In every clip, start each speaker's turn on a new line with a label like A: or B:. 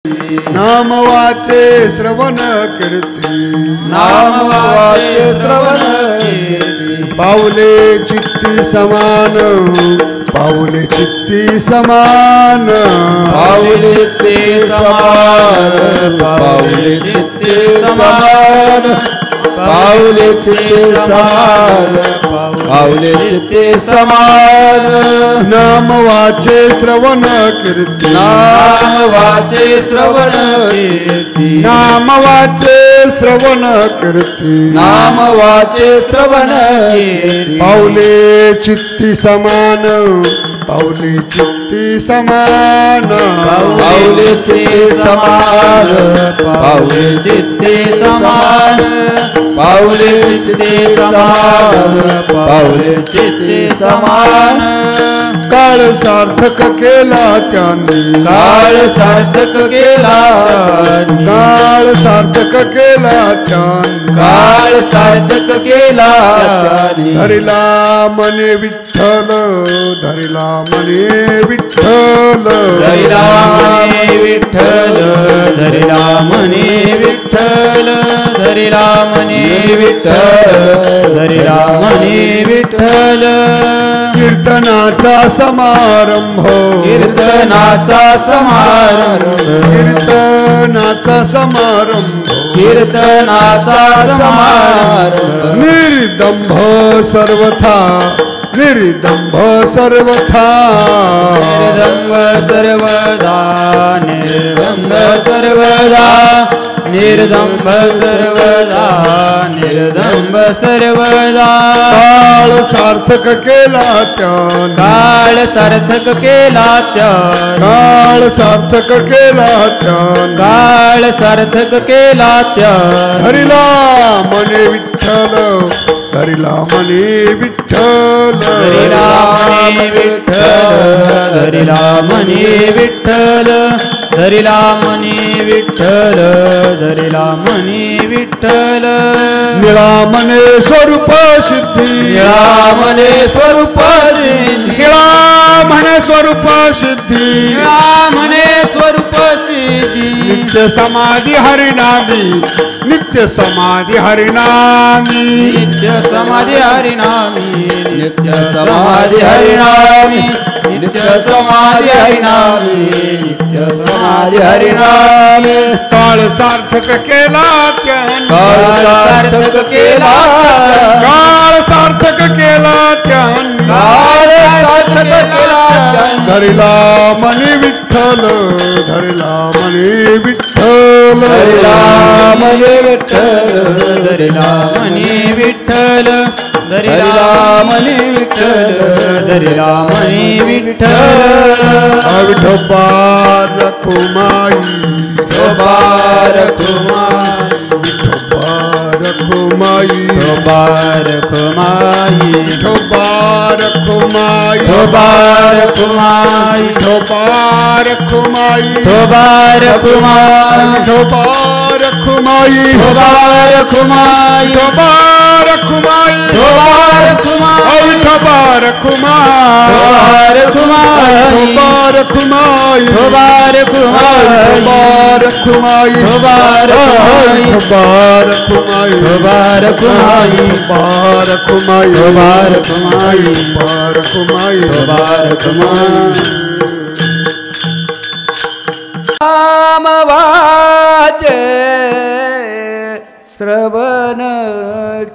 A: नाम वाचे श्रवण कीर्ती
B: नाम वाचे श्रवण कीर्ती
A: पाऊले चित्ती समान पाऊले चित्ती समान
B: पाऊले चित्ते समान पाऊले चित्ते समान पाऊले चित्ते समान पाऊले चित्ते समान
A: नाम वाचे श्रवण कीर्ती
B: नाम वाचे श्रवण कीर्ती
A: नाम वाचे श्रवण कीर्ती
B: नाम वाचे श्रवण कीर्ती
A: पाऊले चित्ती समान पाऊले चित्ती समान
B: पाऊले चित्ते समान पाऊले चित्ते समान पाऊले चित्ते समान पाऊले चित्ते समान
A: काळ सार्थक केला त्यांनी
B: काळ सार्थक केला
A: काळ सार्थक केला त्यांनी
B: काळ सार्थक केला
A: धरिला मने विठ्ठल धरिला मने विठ्ठल
B: धरिला मने विठ्ठल धरिला मने विठ्ठल धरिला मने विठ्ठल धरिला मने विठ्ठल
A: कीर्तनाचा समारंभ
B: कीर्तनाचा समारंभ
A: कीर्तनाचा समारंभ
B: कीर्तनाचा समारंभ
A: निर्दंभ सर्वथा निर्दंभ सर्वथा
B: निर्दंभ सर्वदा निर्दंभ सर्वदा निर्दंभ सर्वदा निर्दंभ सर्वदा
A: काळ सार्थक केला त्यान
B: काळ सार्थक केला त्यान
A: काळ सार्थक केला त्यान
B: काळ सार्थक केला त्यान
A: धरिला मने विठ्ठल धरिला मने विठ्ठल
B: धरिला मने विठ्ठल धरिला मने विठ्ठल धरिला मने विठ्ठल धरिला मने विठ्ठल
A: निळा मने स्वरूप सिद्धी
B: निळा मने स्वरूप सिद्धी
A: निळा मने स्वरूप सिद्धी
B: निळा मने स्वरूप सिद्धी
A: नित्य समाधी हरिनामी नित्य समाधी हरिनामी
B: नित्य समाधी हरिनामी नित्य समाधी हरिनामी नित्य समाधी हरिनामी नित्य समाधी हरिनामी
A: काळ सार्थक केला त्यान
B: काळ सार्थक केला
A: काळ सार्थक केला त्यान
B: काळ सार्थक केला
A: धरिला मने विठ्ठल धरिला मने विठ्ठल
B: धरिला मने विठ्ठल धरिला मने विठ्ठल धरिला मने विठ्ठल धरिला मने विठ्ठल
A: विठोबा रखुमाई
B: विठोबा रखुमाई
A: विठोबा रखुमाई
B: विठोबा रखुमाई
A: विठोबा रखुमाई
B: विठोबा रखुमाई
A: विठोबा रखुमाई
B: विठोबा रखुमाई
A: विठोबा रखुमाई
B: विठोबा रखुमाई
A: विठोबा रखुमाई
B: विठोबा रखुमाई
A: विठोबा रखुमाई
B: विठोबा रखुमाई
A: विठोबा रखुमाई
B: रखुमाई
A: विठोबा रखुमाई
B: विठोबा
A: विठोबा रखुमाई
B: रखुमाई विठोबा रखुमाई
A: विठोबा रखुमाई
B: विठोबा रखुमाई
A: विठोबा रखुमाई
B: विठोबा रखुमाई नाम वाचे श्रवण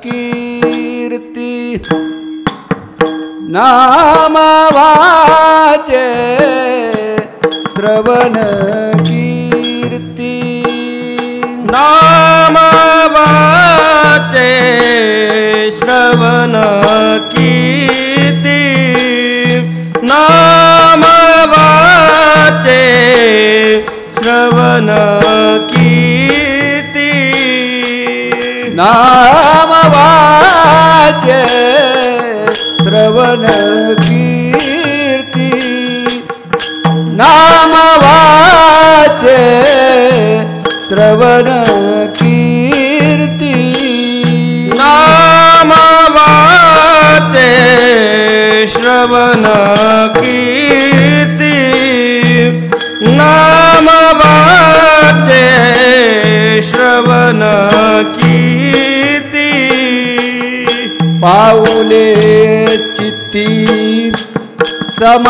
B: कीर्ती नाम वाचे श्रवण कीर्ती नाम वाचे श्रवण कीर्ती नाम वाचे श्रवण कीर्ती नाम वाचे श्रवण कीर्ती नाम वाचे श्रवण कीर्ती नाम वाचे श्रवण कीर्ती नाम वाचे पाऊले चित्ती समान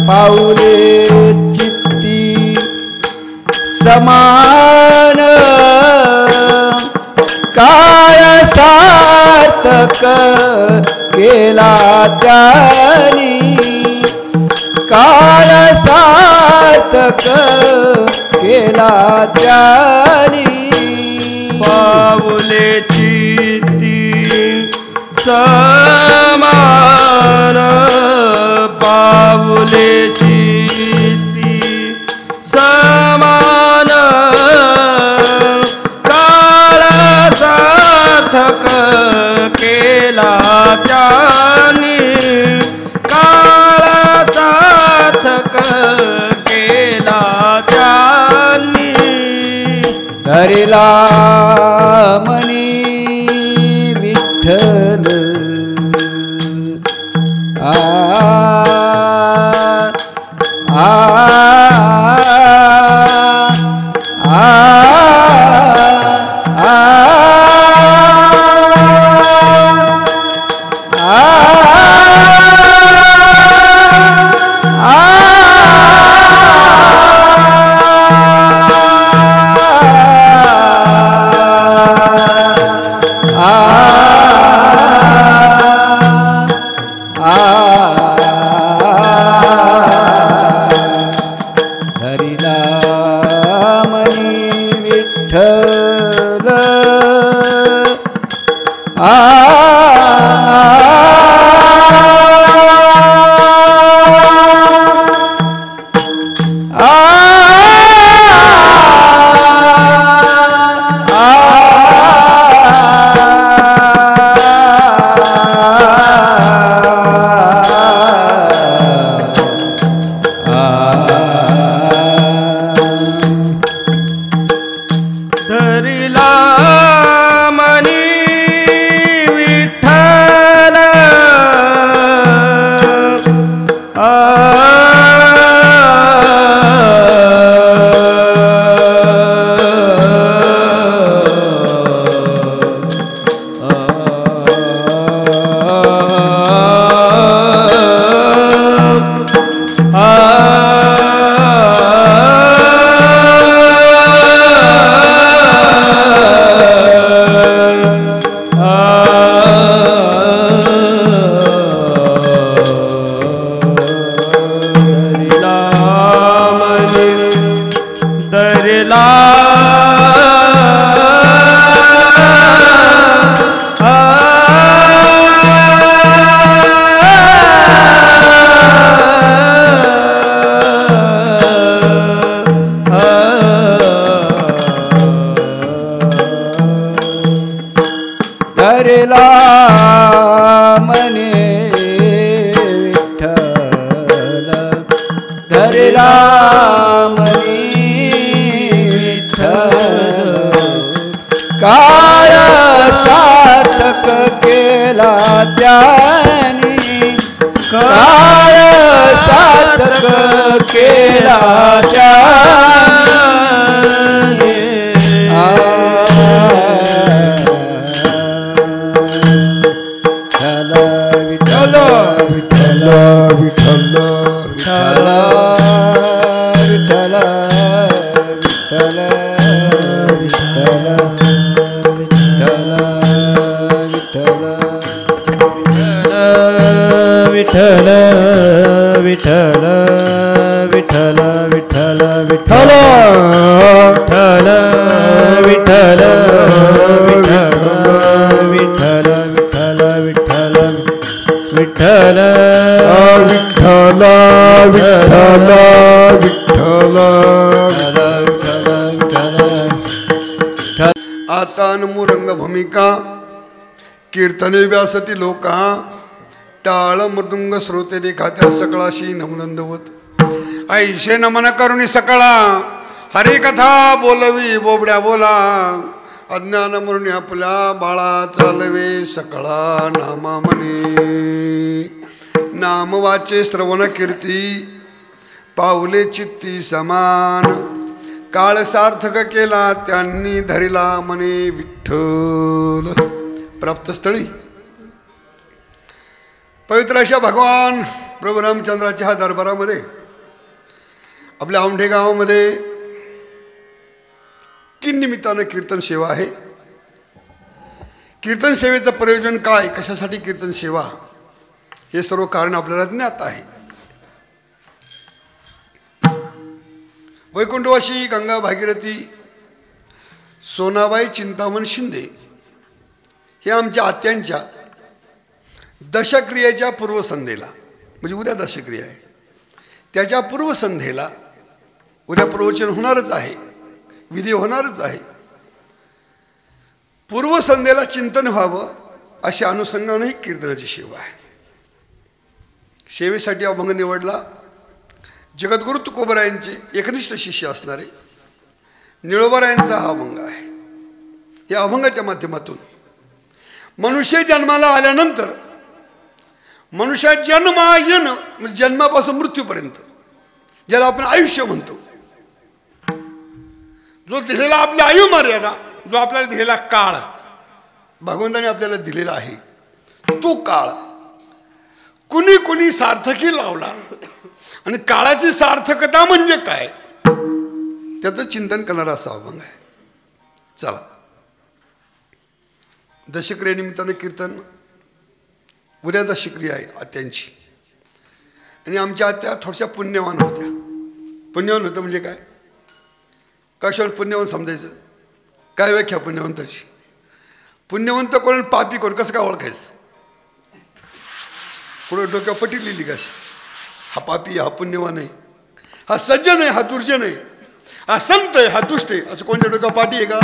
B: पाऊले चित्ती समान काय सार्थक केला त्यानी काय सार्थक केला त्यानी
C: पाऊले चित्ती समान पाऊले चित्ती समान काळ सार्थक केला त्यानी काळ सार्थक केला त्यानी
B: धरिला मनी विठ्ठल आ आ आ
A: कीर्तने व्यासती लोका टाळ मृदुंग श्रोते देखात्या सकळाशी नमनंदवत ऐशे नमन करुणी सकळा हरी कथा बोलवी बोबड्या बोला अज्ञान मरुणी आपल्या बाळा चालवे सकळा नामा म्हणे नाम वाचे श्रवण कीर्ती पावले चित्ती समान काळ सार्थक केला त्यांनी धरिला मने विठ्ठल. प्राप्तस्थळी पवित्र अशा भगवान प्रभू रामचंद्राच्या हा दरबारामध्ये आपल्या औंढे गावामध्ये तीन निमित्तानं कीर्तन सेवा आहे. कीर्तन सेवेचं प्रयोजन काय, कशासाठी कीर्तन सेवा, हे सर्व कारण आपल्याला ज्ञात आहे. वैकुंठवासी गंगा भागीरथी सोनाबाई चिंतामण शिंदे हे आमच्या आत्यांच्या दशक्रियेच्या पूर्वसंध्येला, म्हणजे उद्या दशक्रिया आहे, त्याच्या पूर्वसंध्येला उद्या प्रवचन होणारच आहे, विधी होणारच आहे. पूर्वसंध्येला चिंतन व्हावं अशा अनुषंगाने ही कीर्तनाची सेवा आहे. सेवेसाठी अभंग निवडला जगद्गुरु तुकोबरायांचे एकनिष्ठ शिष्य असणारे निळोबारायांचा हा अभंग आहे. या अभंगाच्या माध्यमातून मनुष्य जन्माला आल्यानंतर मनुष्या जन्मायन म्हणजे जन्मापासून मृत्यूपर्यंत ज्याला आपण आयुष्य म्हणतो, जो दिलेला आपल्या आयु मर्यादा, जो आपल्याला दिलेला काळ भगवंताने आपल्याला दिलेला आहे, तो काळ कुणी कुणी सार्थकी लावला आणि काळाची सार्थकता म्हणजे काय त्याचं चिंतन करणारा असा अभंग आहे. चला, दशक्रियेनिमित्तानं कीर्तन, उद्या दशक्रिया आहे आत्यांची. आणि आमच्या आत्या थोड्याशा पुण्यवान होत्या. पुण्यवान होतं म्हणजे काय, कशावर पुण्यवान समजायचं, काय व्याख्या पुण्यवंताची. पुण्यवंत कोण पापी कोण कसं काय ओळखायचं, पुढं डोक्यावर पट्टी लिहिली कशी, हा पापी हा पुण्यवान आहे, हा सज्जन आहे हा दुर्जन आहे, हा संत आहे हा दुष्ट आहे, असं कोणत्या डोक्यावर पाठी आहे का.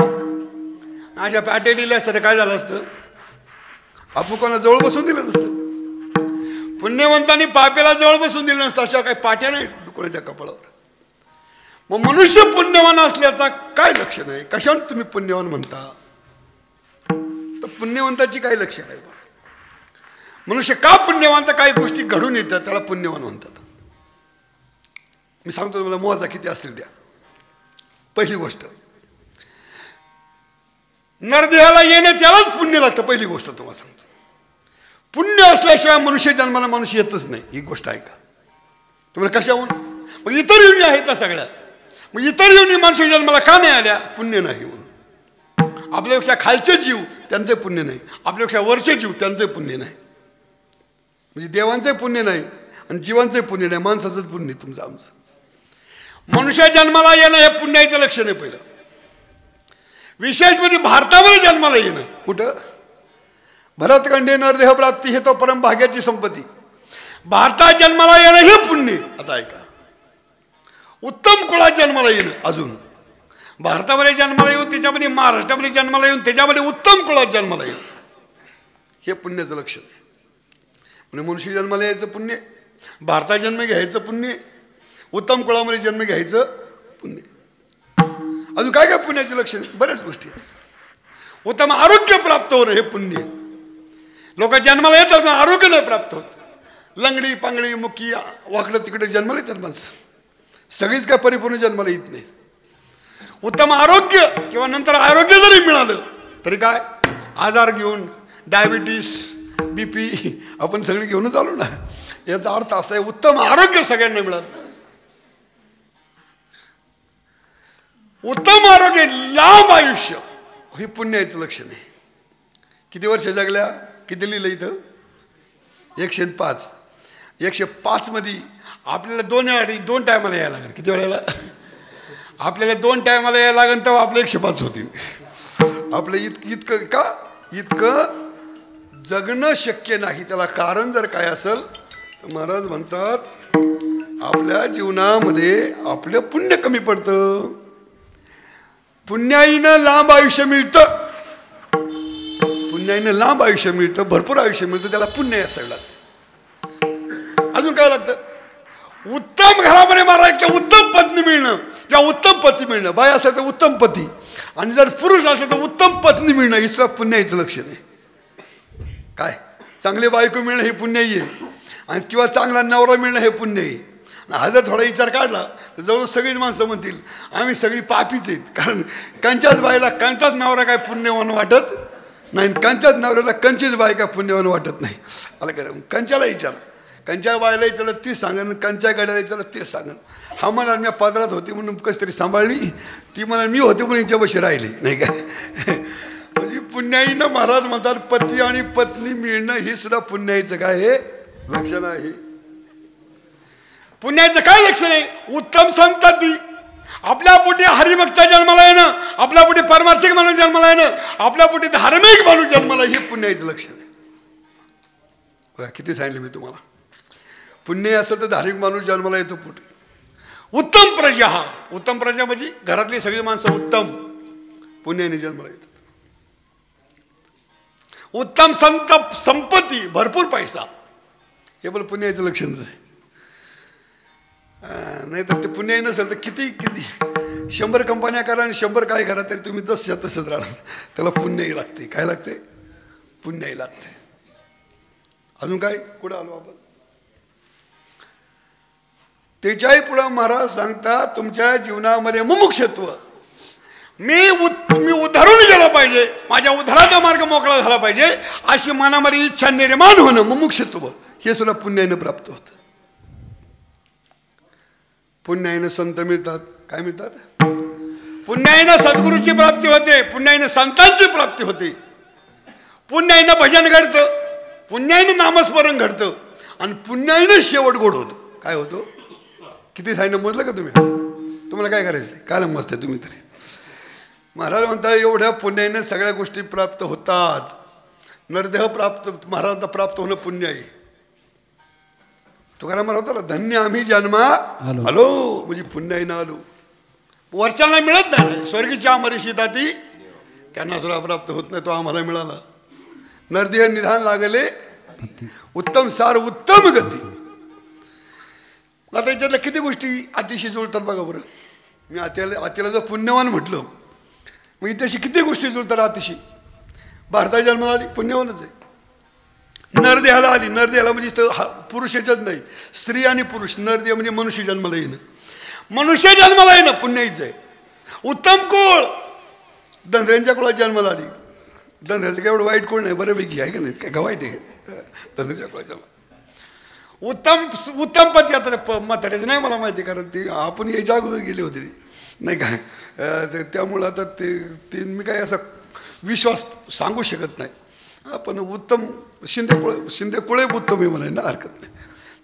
A: अशा पाट्या लिहिल्या असतं काय झालं असतं, आपण कोणा जवळ बसून दिलं नसतं. पुण्यवंतांनी पाप्याला जवळ बसून दिलं नसतं. अशा काही पाट्या नाही कोणाच्या कपाळावर. मग मनुष्य पुण्यवान असल्याचा काय लक्षण आहे, कशावर तुम्ही पुण्यवान म्हणता, तर पुण्यवंताची काही लक्षण आहे. मनुष्य का पुण्यवान, तर काही गोष्टी घडून येतात त्याला पुण्यवान म्हणतात. मी सांगतो तुम्हाला मोजा किती असतील त्या. पहिली गोष्ट, नरदेहाला येणं त्यालाच पुण्य लागतं. पहिली गोष्ट तुम्हाला सांगतो, पुण्य असल्याशिवाय मनुष्य जन्माला माणूस येतच नाही. ही गोष्ट आहे का तुम्हाला, कशाहून, मग इतर योनी आहेत त्या सगळ्या, मग इतर योनी माणूस जन्माला का नाही आल्या, पुण्य नाही म्हणून. आपल्यापेक्षा खालचे जीव त्यांचे पुण्य नाही, आपल्यापेक्षा वरचे जीव त्यांचे पुण्य नाही. म्हणजे देवांचे पुण्य नाही आणि जीवांचे पुण्य नाही, माणसाचंच पुण्य तुमचं आमचं. मनुष्य जन्माला येणं हे पुण्याचं लक्षण आहे पहिलं. विशेष म्हणजे भारतामध्ये जन्माला येणं. कुठं, भरतखंडे नरदेह प्राप्ती हे तो परम भाग्याची संपत्ती. भारतात जन्माला येणं हे पुण्य. आता ऐका, उत्तम कुळात जन्माला येणं, अजून भारतामध्ये जन्माला येऊन त्याच्यामध्ये महाराष्ट्रामध्ये जन्माला येऊन त्याच्यामध्ये उत्तम कुळात जन्माला येणं हे पुण्याचं लक्षण आहे. म्हणजे मनुष्य जन्माला यायचं पुण्य, भारतात जन्म घ्यायचं पुण्य, उत्तम कुळामध्ये जन्म घ्यायचं पुण्य. अजून काय काय पुण्याचे लक्षण, बऱ्याच गोष्टी आहेत. उत्तम आरोग्य प्राप्त होणं हे पुण्य. लोक जन्माला येतात पण आरोग्य नाही प्राप्त होत. लंगडी पांगडी मुकी वाकडं तिकडे जन्माला येतात माणसं, सगळीच काय परिपूर्ण जन्माला येत नाही. उत्तम आरोग्य किंवा नंतर आरोग्य जरी मिळालं तरी काय आजार घेऊन, डायबिटीस BP आपण सगळे घेऊनच आलो ना. याचा अर्थ असा आहे उत्तम आरोग्य सगळ्यांना मिळत नाही. उत्तम आरोग्य, लांब आयुष्य हे पुण्याचं लक्षण आहे. किती वर्ष जगल्या, किती लिहिलं इथं, 105. 105 मध्ये आपल्याला दोन टायमाला यायला लागेल. किती वेळेला आपल्याला 2 टायमाला यायला लागेल तेव्हा आपले 105 होतील. आपलं इतकं का इतकं जगणं शक्य नाही. त्याला कारण जर काय असेल तर महाराज म्हणतात आपल्या जीवनामध्ये आपलं पुण्य कमी पडतं. पुण्याईनं लांब आयुष्य मिळतं, पुण्याईनं लांब आयुष्य मिळतं, भरपूर आयुष्य मिळतं, त्याला पुण्य असावं लागतं. अजून काय लागतं, उत्तम घरामध्ये महाराज उत्तम पत्नी मिळणं किंवा उत्तम पती मिळणं. बाई असेल तर उत्तम पती, आणि जर पुरुष असेल तर उत्तम पत्नी मिळणं, ही सुद्धा पुण्याईचं लक्षण आहे. काय चांगले बायको मिळणं हे पुण्याई आहे, आणि किंवा चांगला नवरा मिळणं हे पुण्य आहे. हा जर थोडा विचार काढला तर जवळ सगळीच माणसं म्हणतील आम्ही सगळी पापीच आहेत. कारण कंच्याच बाईला कंचाच नवरा काय पुण्यवान वाटत नाही, कंच्याच नवऱ्याला कंचीच बाई काय पुण्यवान वाटत नाही. आलं काय? कंच्याला विचारा, कंच्या बायला विचारलं तीच सांगन, कंच्या गाड्याला विचारलं तेच सांगन. हा म्हणा मी पदरात होती म्हणून कशी तरी सांभाळली, ती म्हणा मी होते म्हणून हिच्यापाशी राहिली नाही काय. म्हणजे पुण्याईनं महाराज म्हणतात पती आणि पत्नी मिळणं ही सुद्धा पुण्याईचं काय हे लक्षण आहे. पुण्याचं काय लक्षण आहे? उत्तम संतती, आपल्या पोटी हरिभक्त जन्माला येणं, आपल्या पोटी पारमार्थिक माणूस जन्माला येणं, आपल्या पोटी धार्मिक माणूस जन्माला, हे पुण्याचं लक्षण आहे. बघा किती सांगितलं मी तुम्हाला. पुण्य असेल तर धार्मिक माणूस जन्माला येतो पोटी. उत्तम प्रजा, हा उत्तम प्रजा म्हणजे घरातली सगळी माणसं उत्तम पुण्याने जन्माला येतात. उत्तम संत संपत्ती, भरपूर पैसा, हे पण पुण्याचं लक्षणच आहे. नाही तर ते पुण्याही नसेल तर किती 100 कंपन्या करा आणि 100 काय करा तरी तुम्ही तसंच राहणार. त्याला पुण्याही लागते. काय लागते? पुण्याही लागते. अजून काय कुठं आलो आपण? त्याच्याही पुढं महाराज सांगतात तुमच्या जीवनामध्ये मुमुक्षत्व, मी उद्धारून गेलो पाहिजे, माझ्या उद्धाराचा मार्ग मोकळा झाला पाहिजे अशी मनामध्ये इच्छा निर्माण होणं, मुमुक्षत्व, हे सुद्धा पुण्याने प्राप्त होतं. पुण्याईनं संत मिळतात. काय मिळतात? पुण्याईनं सद्गुरूची प्राप्ती होते, पुण्याईनं संतांची प्राप्ती होते, पुण्याईनं भजन घडतं, पुण्याईनं नामस्मरण घडतं आणि पुण्याईनं शेवट गोड होतो. काय होतो? किती सांगितलं मोजलं का तुम्ही? तुम्हाला काय करायचं? काय मस्त आहे तुम्ही तरी. महाराज म्हणतात एवढ्या पुण्याईनं सगळ्या गोष्टी प्राप्त होतात. नरदेह प्राप्त महाराजांना प्राप्त होणं पुण्य आहे. तुकाराम महाराज होता धन्य आम्ही जन्मा आलो, म्हणजे पुण्याईनं आलो. वर्षाला मिळत नाही. स्वर्गीच्या अमरीशिता ती त्यांना सुद्धा प्राप्त होत नाही, तो आम्हाला मिळाला. नरदेह निधान लागले उत्तम सार उत्तम गती. आता याच्यातल्या किती गोष्टी अतिशय जुळतात बघा बरं. मी आत्याला जर पुण्यवान म्हटलं मग इथे किती गोष्टी जुळतात. अतिशय भारतात जन्माला आली पुण्यवानच आहे. नरदेहाला आली, नरदेहाला म्हणजे पुरुषाच्याच नाही, स्त्री आणि पुरुष. नरदेह म्हणजे मनुष्य जन्माला येणं, मनुष्य जन्माला येणं पुण्याईच आहे. उत्तम कुळ, धनरेंच्या कुळात जन्माला आली. धनरेचं काय एवढं वाईट कुळ नाही, बऱ्यापैकी आहे का नाही? काय वाईट आहे धनरेच्या कुळात जन्म. उत्तम पती. आता म्हाताऱ्याचं नाही मला माहिती, कारण ते आपण याच्या अगोदर गेले होते नाही काय. त्यामुळं आता ते मी काय असा विश्वास सांगू शकत नाही. पण उत्तम शिंदे कुळे उत्तम आहे म्हणाय ना, हरकत नाही.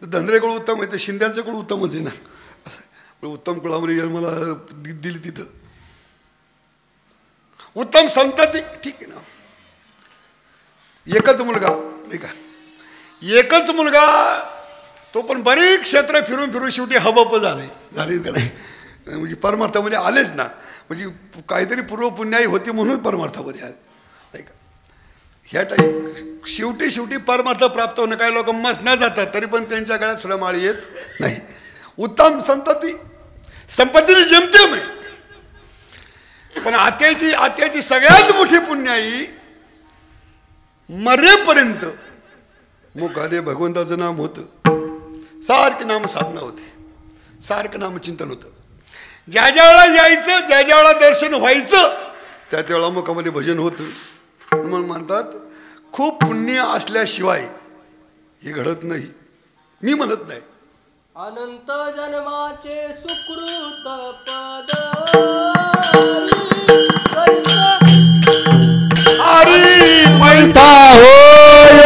A: तर धनरे कुळ उत्तम आहे, तर शिंद्याचं कुळ उत्तमच आहे ना. असं उत्तम कुळामध्ये जन्माला दिली तिथं. उत्तम संतती, ठीक आहे ना. एकच मुलगा नाही का, एकच मुलगा, तो पण बरीच क्षेत्र फिरून शेवटी हबप झाले का नाही. म्हणजे परमार्थामध्ये आलेच ना, म्हणजे काहीतरी पूर्व पुण्याई होती म्हणून परमार्थामध्ये आले नाही का. ह्या टाईप शेवटी परमार्थ प्राप्त होणं. काही लोक मस्त न जातात तरी पण त्यांच्या गळ्यात सुद्धा माळी येत नाही. उत्तम संतती, संपत्तीने जेमतेम आहे. पण आत्याची सगळ्यात मोठी पुण्याई मरेपर्यंत मुखाने भगवंताचं नाम होतं, सारखं नाम साधना होती, सारखं नामचिंतन होतं. ज्या वेळेला यायचं, ज्या वेळेला दर्शन व्हायचं त्या वेळेला मुखामध्ये भजन होतं. म्हणून म्हणतात खूप पुण्य असल्याशिवाय हे घडत नाही. मी म्हणत नाही.
D: अनंत जन्माचे सुकृत पद
A: हरी
B: पैठा होय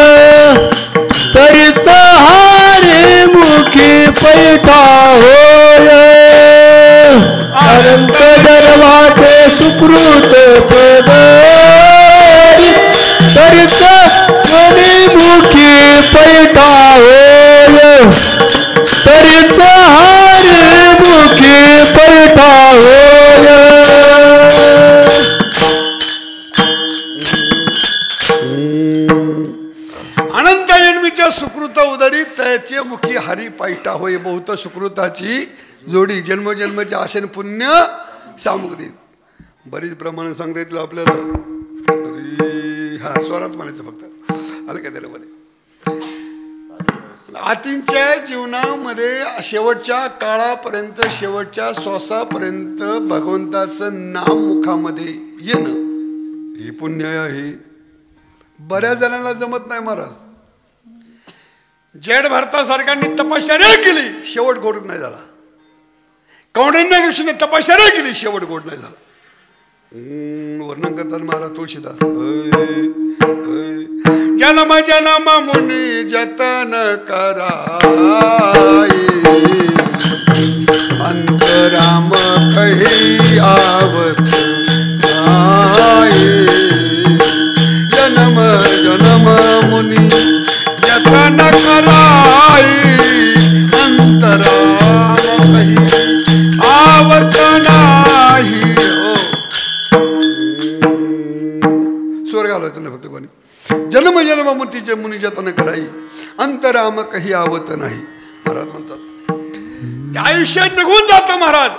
B: तरीच हारी मुखी पैठा होय. अनंत जन्माचे सुकृत पद तरीच हारी मुखी पैठा होय. तरीच हारी मुखी पैठा होय.
A: अनंत जन्मीच्या सुकृत उदरी त्याचे मुखी हरी पैठा होय. बहुत सुकृताची जोडी, जन्मजन्माच्या आशेन पुण्य सामुग्री. बरीच प्रमाणे सांगता येतील आपल्याला. हा स्वरात म्हणायचं फक्त. आलं काय त्याला मध्ये आतींच्या जीवनामध्ये शेवटच्या काळापर्यंत शेवटच्या श्वासापर्यंत भगवंताचं नाम मुखामध्ये येणं हे पुण्य आहे. बऱ्याच जणांना जमत नाही महाराज. जेड भारतासारख्यांनी तपश्चर्या केली, शेवट गोड नाही झाला. कौंडिन्य ऋषीने तपश्चर्या केली, शेवट गोड नाही झाला. वर्णन करतात महाराज तुळशीदास. जन्म जन्म मुनी जतन कराई, अंतराम कही आवत आई. जन्म जन्म मुनी जतन कराई, अंतराम कही आवत नाही. स्वर्ग आलो त्यांना फक्त कोणी. जन्म जन्म मुनी जतन कराई, अंतराम काही आवत नाही. महाराज म्हणतात आयुष्य निघून जातं. महाराज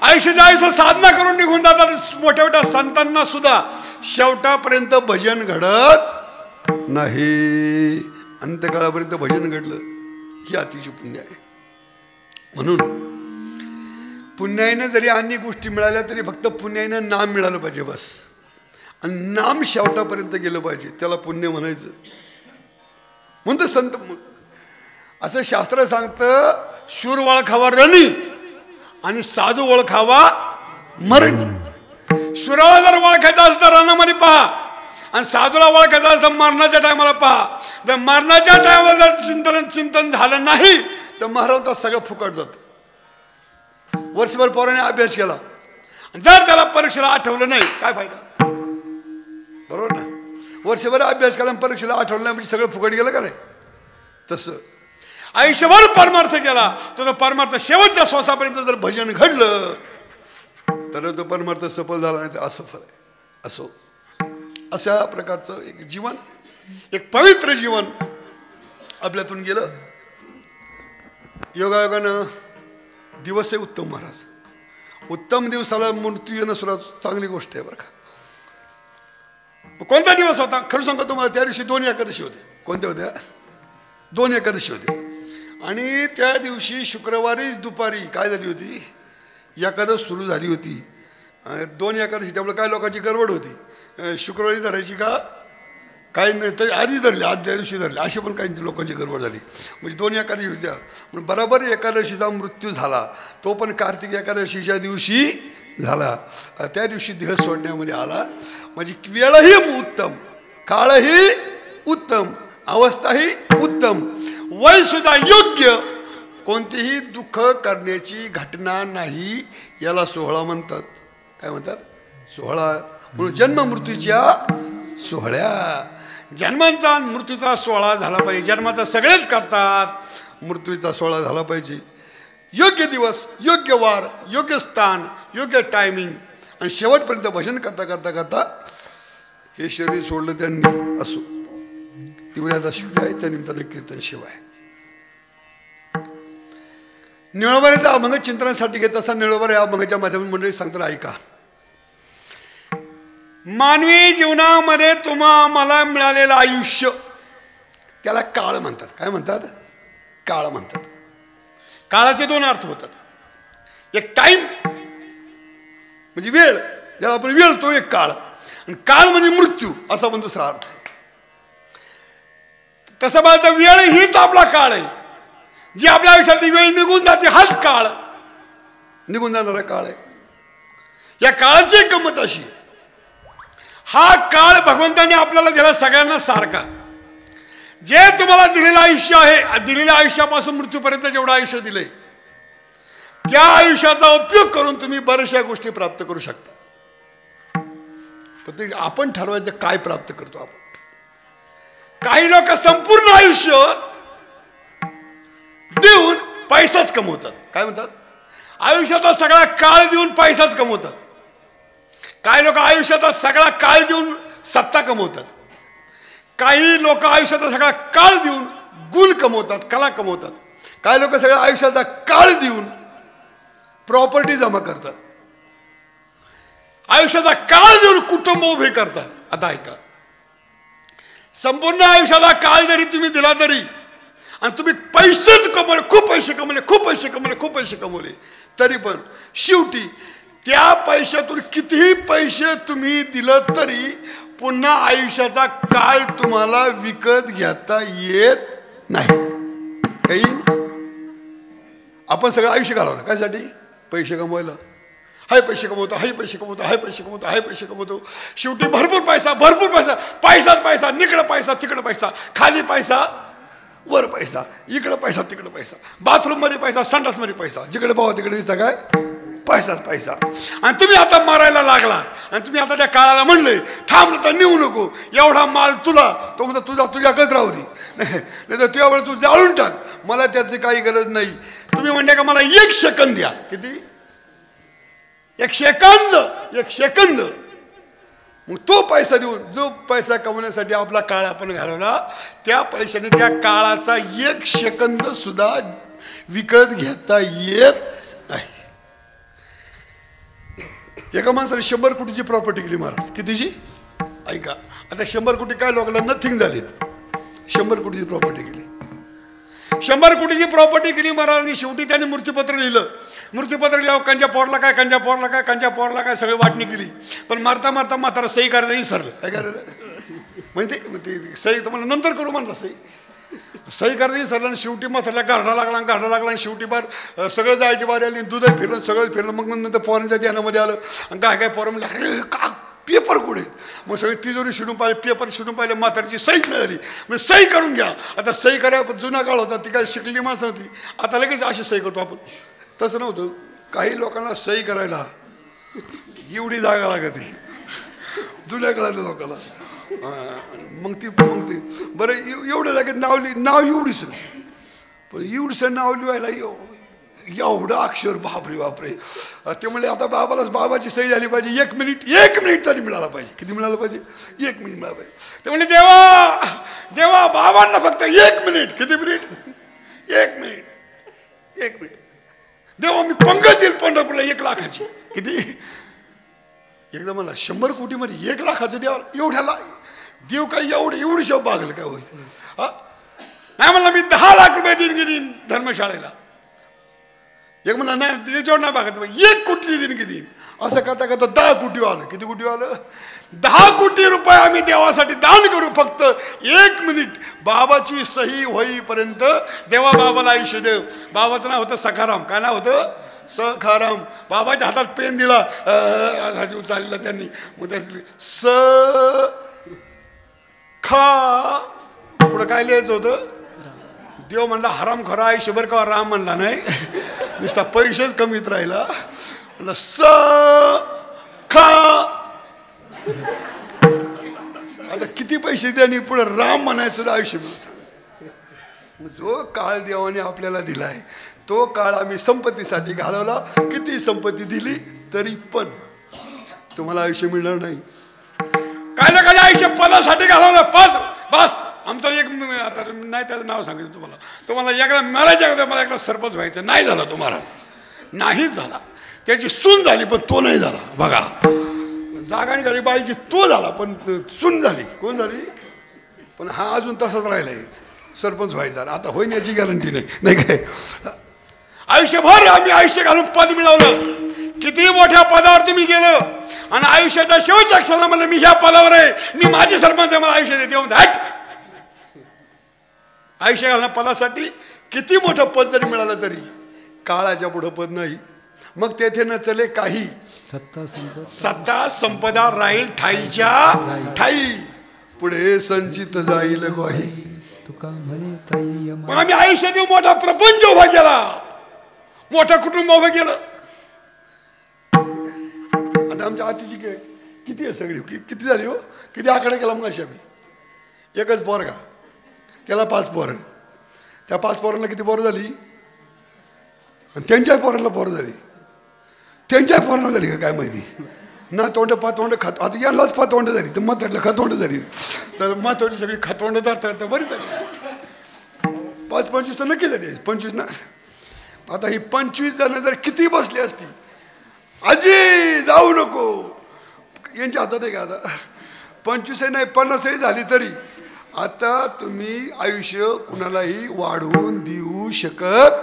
A: आयुष्य साधना करून निघून जातात. मोठ्या मोठ्या संतांना सुद्धा शेवटापर्यंत भजन घडत नाही. अंत्यकाळापर्यंत भजन घडलं ही अतिशय पुण्य आहे. म्हणून पुण्याईनं जरी अन्य गोष्टी मिळाल्या तरी फक्त पुण्याईनं नाम मिळालं पाहिजे बस. आणि नाम शेवटापर्यंत गेलं पाहिजे, त्याला पुण्य म्हणायचं. म्हणतं संत असं शास्त्र सांगतं, शूर ओळखावा रणी आणि साधू ओळखावा मरणी. शूराला जर ओळखायचं असतं तर रणामध्ये पहा, आणि साधूला ओळखायचं असतं मरणाच्या टायमाला पहा. तर मरणाच्या टायमाला जर चिंतन झालं नाही तर महाराज सगळं फुकट जातं. वर्षभर पोराने अभ्यास केला, जर त्याला परीक्षेला आठवलं नाही काय फायदा. बरोबर ना. वर्षभर अभ्यास केला परीक्षेला आठवलं नाही म्हणजे सगळं फुकट गेलं का नाही. तसं आयुष्यभर परमार्थ केला तर परमार्थ शेवटच्या श्वासापर्यंत जर भजन घडलं तर तो परमार्थ सफल झाला नाही तर असफल आहे. असो अशा प्रकारचं एक जीवन, एक पवित्र जीवन आपल्यातून गेलं. योगायोगानं दिवस आहे उत्तम महाराज. उत्तम दिवसाला मृत्यू येणं सुद्धा चांगली गोष्ट आहे बरं का. कोणता दिवस होता खरं सांगतो तुम्हाला. त्या दिवशी 2 एकादशी होते. कोणत्या होत्या? 2 एकादशी होते. आणि त्या दिवशी शुक्रवारीच दुपारी काय झाली होती, एकादश सुरू झाली होती. 2 एकादशी त्यामुळे काय लोकांची गडबड होती. शुक्रवारी धरायची का काही नाही तरी आधी धरली, आदल्या दिवशी धरली, अशी पण काही लोकांची गडबड झाली. म्हणजे 2 एकादशी होत्या. म्हणून बराबर एकादशीचा मृत्यू झाला, तो पण कार्तिक एकादशीच्या दिवशी झाला. त्या दिवशी देह सोडण्यामध्ये आला. म्हणजे वेळही उत्तम, काळही उत्तम, अवस्थाही उत्तम, वय सुद्धा योग्य, कोणतीही दुःख करण्याची घटना नाही. याला सोहळा म्हणतात. काय म्हणतात? सोहळा. म्हणून जन्म मृत्यूच्या सोहळ्या. जन्माचा मृत्यूचा सोहळा झाला पाहिजे. जन्माचा सगळेच करतात, मृत्यूचा सोहळा झाला पाहिजे. योग्य दिवस, योग्य वार, योग्य स्थान, योग्य टायमिंग, आणि शेवटपर्यंत भजन करता करता करता हे शरीर सोडलं त्यांनी. असो दिवऱ्याचा शिवाय त्या निमित्ताने कीर्तन शिवाय. निळोबाऱ्याचा अभंग चिंतनासाठी घेत असताना निळोबार या अभंगाच्या माध्यमातून मंडळी सांगताना ऐका. मानवी जीवनामध्ये मला मिळालेलं आयुष्य त्याला काळ म्हणतात. काय म्हणतात? काळ म्हणतात. काळाचे 2 अर्थ होतात. एक टाइम म्हणजे वेळ, ज्याला आपण वेळ तो एक काळ, आणि काळ म्हणजे मृत्यू असा पण दुसरा अर्थ आहे. तसं पाहता वेळ हीच आपला काळ आहे. जी आपल्या आयुष्यातली वेळ निघून जाते हाच काळ निघून जाणारा काळ आहे. या काळाची एक गंमत अशी, हा काळ भगवंताने आपल्याला दिला सगळ्यांना सारखा. जे तुम्हाला दिलेलं आयुष्य आहे, दिलेल्या आयुष्यापासून मृत्यूपर्यंत जेवढं आयुष्य दिलंय, त्या आयुष्याचा उपयोग करून तुम्ही बऱ्याचशा गोष्टी प्राप्त करू शकता. पण आपण ठरवायचं काय प्राप्त करतो आपण. काही लोक संपूर्ण आयुष्य देऊन पैसाच कमवतात. काय म्हणतात? आयुष्याचा सगळा काळ देऊन पैसाच कमवतात. काही लोक आयुष्याचा सगळा काळ देऊन सत्ता कमवतात. काही लोक आयुष्याचा सगळा काळ देऊन गुण कमवतात, कला कमवतात. काही लोक सगळ्या आयुष्याचा काळ देऊन प्रॉपर्टी जमा करतात. आयुष्याचा काळ देऊन कुटुंब उभे करतात. आता ऐका, संपूर्ण आयुष्याचा काळ जरी तुम्ही दिला तरी आणि तुम्ही पैसेच कमवले, खूप पैसे कमवले, खूप पैसे कमवले, खूप पैसे कमवले, तरी पण शेवटी त्या पैशातून कितीही पैसे तुम्ही दिलं तरी पुन्हा आयुष्याचा काळ तुम्हाला विकत घेता येत नाही. काही आपण सगळं आयुष्य घालवलं कायसाठी? पैसे कमवायला. हाय पैसे कमवतो, हाय पैसे कमवतो, हाय पैसे कमवतो, हाय पैसे कमवतो. शेवटी भरपूर पैसा, भरपूर पैसा, पैसाच पैसा, निकडं पैसा तिकडं पैसा, खाली पैसा वर पैसा, इकडं पैसा तिकडं पैसा, बाथरूम मध्ये पैसा, संडास मध्ये पैसा, जिकडे भावा तिकडे दिसता काय पैसाच पैसा. आणि तुम्ही आता मारायला लागला आणि तुम्ही आता त्या काळाला म्हणले थांबलं तर नेऊ नको, एवढा माल तुला, तो म्हणतो तुझ्याकच राहू दे, नाही तर तुझ्यावेळी तू जाळून टाक, मला त्याची काही गरज नाही. तुम्ही म्हणते का मला 1 सेकंद द्या. किती? 1 सेकंद, 1 सेकंद. मग तो पैसा देऊन जो पैसा कमवण्यासाठी आपला काळ आपण घालवला, त्या पैशाने त्या काळाचा 1 सेकंद सुद्धा विकत घेता येत नाही. एका माणसाने 100 कोटीची प्रॉपर्टी केली महाराज. कितीची? ऐका, आता 100 कोटी काय लोकांना नथिंग झालीत. 100 कोटीची प्रॉपर्टी केली, 100 कोटीची प्रॉपर्टी केली महाराजांनी. शेवटी त्यांनी मृत्यूपत्र लिहिलं. मृत्यूपत्र लिहावं, कंजा पोरला काय, कंजा पोरला काय, कंजा पोरला काय, सगळी वाटणी केली. पण मारता मारता म्हातारा सही करायला विसरलं. काय करायला म्हणजे ते सही तुम्हाला नंतर करू म्हणलं, सही करायला विसरलं. आणि शेवटी म्हाताऱ्याला गारडा लागला आणि शेवटी बार सगळं जायची बारी आली, दूधही फिरलं, सगळं फिरलं. मग नंतर पोरांच्या ध्यानामध्ये आलं आणि काय पोरं म्हणलं अरे का पेपर कुठे? मग सगळी तिजोरी शिडून पाहिले, पेपर शिडून पाहिले, म्हातारीची सहीच मिळाली. म्हणजे सही करून घ्या. आता सही करायला जुना काळ होता, ती काय शिकली माणसं होती. आता लगेच अशी सही करतो आपण, तसं नव्हतं. काही लोकांना सही करायला एवढी जागा लागते जुन्या काळातल्या लोकांना. मग ती बरं एवढ्या जागेत नाव एवढीच, पण एवढीसं नाव लिहायला एवढं अक्षर, बापरे. ते म्हणजे आता बाबाची सही झाली पाहिजे, 1 मिनिट तरी मिळाला पाहिजे. किती मिळालं पाहिजे? 1 मिनिट मिळालं पाहिजे. ते म्हणजे देवा बाबांना फक्त 1 मिनिट. किती मिनिट? 1 मिनिट. देवा मी पंगत येईल पंढरपूरला 1 लाखाची. किती? एकदा मला 100 कोटीमध्ये 1 लाखाचं द्यावं. एवढ्याला देव काय एवढी बागल काय होईल? नाही म्हणलं मी 10 लाख रुपये देईन धर्मशाळेला. एक म्हणला नाही त्याच्यावर नाही बघायचं, 1 कोटी देईन किती. असं करता 10 कोटी आलं. किती कोटी आलं? 10 कोटी रुपये आम्ही देवासाठी दान करू. फक्त 1 मिनिट बाबाची सही होईपर्यंत देवा बाबाला आयुष्य देव. बाबाचं नाव होतं सखाराम. काय नाव होतं? सखाराम. बाबाच्या हातात पेन दिला, चाललेला त्यांनी. मग त्या खा पुढं काय लिहायचं होतं? देव म्हणला हराम खरा आयुष्यभर का राम म्हणला नाही, नुसता पैसेच कमीत राहिला. म्हणलं खा. आता किती पैसे द्यानी पुढे राम म्हणायचं आयुष्य. जो काळ देवाने आपल्याला दिलाय तो काळ आम्ही संपत्तीसाठी घालवला. किती संपत्ती दिली तरी पण तुम्हाला आयुष्य मिळणार नाही. काय ना काय आयुष्य पदासाठी घालवलं. पद बस. आमचं एक आता नाही त्याचं नाव सांगितलं तुम्हाला एकदा मारायच्या अगोदर मला एकदा सरपंच व्हायचं. नाही झाला तुम्हाला, नाहीच झाला. त्याची सून झाली पण तो नाही झाला. बघा, जागा निघाली बाईची, तो झाला पण सून झाली. कोण झाली? पण हा अजून तसाच राहिलाय सरपंच व्हायचा. आता होईन याची गॅरंटी नाही काय. आयुष्यभर आम्ही आयुष्य घालून पद मिळवलं. किती मोठ्या पदावर तुम्ही गेलो आणि आयुष्याच्या शेवटच्या क्षणाला म्हणलं मी ह्या पदावर आहे, मी माझी सरपंच आहे, मला आयुष्य देऊन हट. आयुष्य घालण्या पदासाठी किती मोठं पद जरी मिळालं तरी काळाच्या पुढं पद नाही. मग तेथे न चले काही, सत्ता संपदा राहील ठाईच्या ठाई, पुढे संचित जाईल ग्वाही. मग आम्ही आयुष्य देऊ मोठा प्रपंच उभा केला, मोठं कुटुंब उभं केलं. आता आमच्या आतीची किती आहे सगळी, किती झाली हो, किती आकडे केला मग अशी आम्ही. एकच पोरगा, त्याला 5 पोरं, त्या 5 पोरांना किती पोरं झाली, आणि त्यांच्याच पोरांना पोरं झाली, त्यांच्याच पोरांना झाली का काय माहिती ना. तोंड पातोंड खात, आता यांनाच पातोंड झाली तर म्हातारीला खतोंड झाली, तर म्हातारी सगळी खतोंड धरता बरीच झाली. 5-25 तर नक्की झाली, 25 ना. आता ही 25 जण जर किती बसली असती, आजी जाऊ नको यांच्या हातात आहे का आता. 25 नाही 50 झाली तरी आता तुम्ही आयुष्य कुणालाही वाढवून देऊ शकत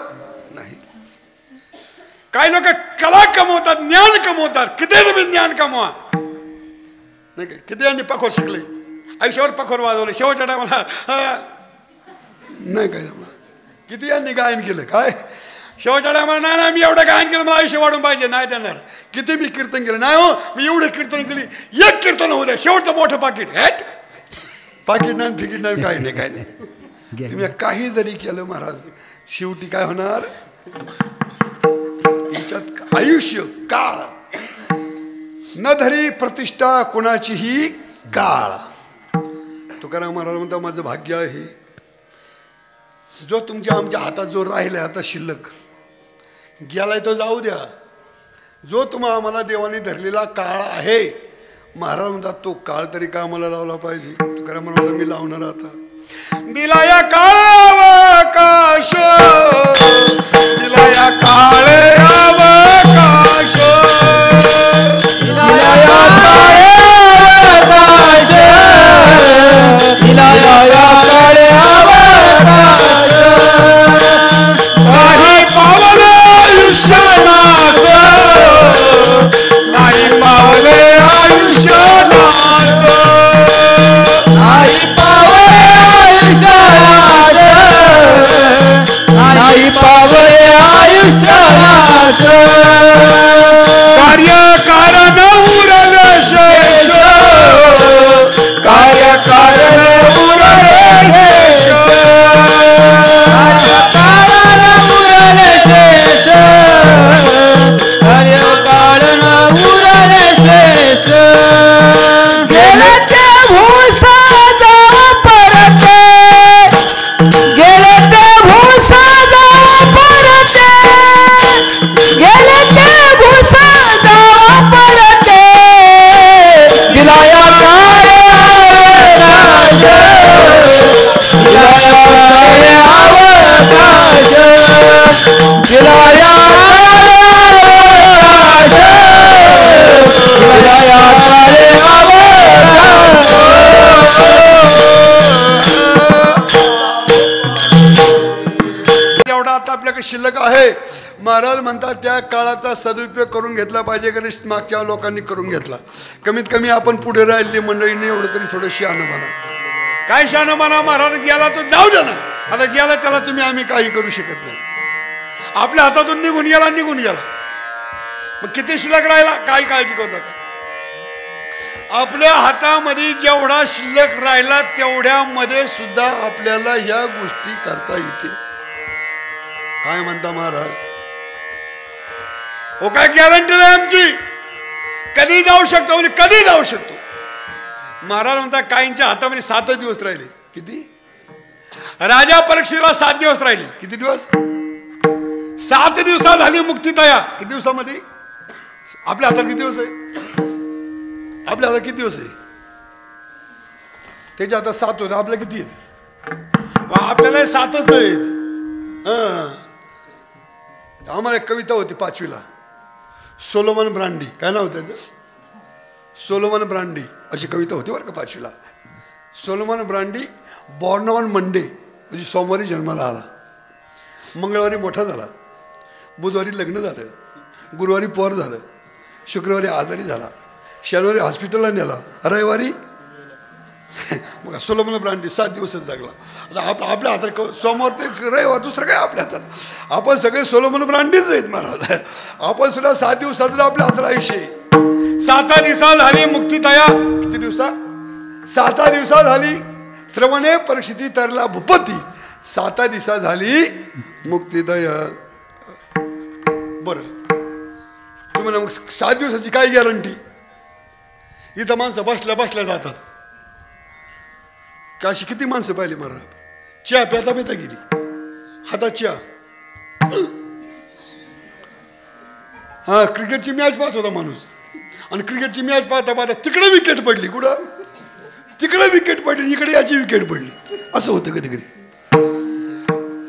A: नाही. काही लोक कला कमवतात, ज्ञान कमवतात. किती तुम्ही ज्ञान कमवा नाही काय. किती यांनी पखोर शिकले, आयुष्यावर पखोर वाजवले, शेवटच्या टायमाला नाही काय जमलं. किती यांनी गायन केलं, काय शेवटच्या टायमाला नाही नाही मी एवढं गायन केलं मला आयुष्य वाढून पाहिजे, नाही देणार. किती मी कीर्तन केलं, नाही हो मी एवढं कीर्तन केली, एक कीर्तन होऊ द्या, शेवटचं मोठं पाकिट हॅट पाकिट नाही फिकीट नाही, काही नाही काही नाही. तुम्ही काही जरी केलं महाराज शेवटी काय होणार. याच्यात आयुष्य काळ न धरी प्रतिष्ठा कोणाचीही काळ. तुकाराम महाराज म्हणता माझं भाग्य आहे जो तुमच्या आमच्या हातात जो राहिलाय आता शिल्लक, गेलाय तो जाऊ द्या. जो तुम्हा आम्हाला देवाने धरलेला काळ आहे महाराज म्हणतात तो काळ तरी का आम्हाला लावला पाहिजे. तुकाराम महाराज म्हणता मी लावणार आता. दिला या काळावकाश, दिला या काळे अवकाश,
B: दिला या काळे अवकाश, दिला या काळे अवकाश.
A: नाही पावले आयुष्यनाथ, नाही पावले आयुष्यनाथ,
B: नाही पावले आयुष्यनाथ, नाही पावले आयुष्यनाथ.
A: कार्य कारण उरले शेष, कार्य कारण उरले शेष,
B: गेले ते भूसा जाऊ परते, गेले ते भूसा जाऊ परते, गेले ते भूसा जाऊ परते. दिला या काळे अवकाश, दिला या काळे अवकाश, दिला या
A: एवढा आता आपल्याकडे शिल्लक आहे. महाराज म्हणतात त्या काळाचा सदुपयोग करून घेतला पाहिजे की मागच्या लोकांनी करून घेतला. कमीत कमी आपण पुढे राहिली मंडळीने एवढं तरी थोडं शहाणं म्हणा. काय शहाणं म्हणा, महाराज गेला तर जाऊ द्या ना. आता गेला त्याला तुम्ही आम्ही काही करू शकत नाही. आपल्या हातातून निघून गेला, निघून गेला. मग किती शिल्लक राहिला काही काळजी करू नका. आपल्या हातामध्ये जेवढा शिल्लक राहिला तेवढ्यामध्ये सुद्धा आपल्याला ह्या गोष्टी करता येतील. काय म्हणता महाराज, हो काय गॅरंटी नाही आमची, कधी जाऊ शकतो म्हणजे कधी जाऊ शकतो. महाराज म्हणता काहींच्या हातामध्ये 7 दिवस राहिले. किती? राजा परीक्षेला 7 दिवस राहिले. किती दिवस? 7 दिवसात झाली मुक्ती तया. किती दिवसामध्ये? आपल्या हातात किती दिवस आहे? आपल्या हातात किती दिवस आहे? त्याच्या हातात 7 होते, आपल्या किती आहेत? आपल्याला 7च आहेत. आम्हाला एक कविता होती 5वीला, सोलोमन ब्रांडी. काय नाव त्याचं? सोलोमन ब्रांडी अशी कविता होती बरं का 5वीला. Solomon Grundy born on Monday म्हणजे सोमवारी जन्माला आला, मंगळवारी मोठा झाला, बुधवारी लग्न झालं, गुरुवारी पोर झालं, शुक्रवारी आजारी झाला, शनिवारी हॉस्पिटलला नेला, रविवारी मग सोलोमन ब्रांडी 7 दिवसच जगला. आता आपल्या हातात सोमवार ते रविवार दुसरं काय आपल्या हातात. आपण सगळे सोलोमन ब्रांडीच आहेत महाराज. आपण सुद्धा 7 दिवसाचं आपल्या हातात आयुष्य आहे. 7 दिवसात झाली मुक्ती तया. किती दिवसात? 7 दिवसात झाली श्रवणे परीक्षिती तरला भूपती. 7 दिवसात झाली मुक्ती तया. बरं तुम्हाला मग 7 दिवसाची काय गॅरंटी? इथं माणसं बसल्या बसल्या जातात. का अशी किती माणसं पाहिली महाराज? चहा प्याता पिता गेली, हातात चहा. हा क्रिकेटची मॅच पाहत होता माणूस आणि क्रिकेटची मॅच पाहता पाहता तिकडे विकेट पडली. कुठं? तिकडे विकेट पडली, इकडे याची विकेट पडली. असं होतं कधी कधी.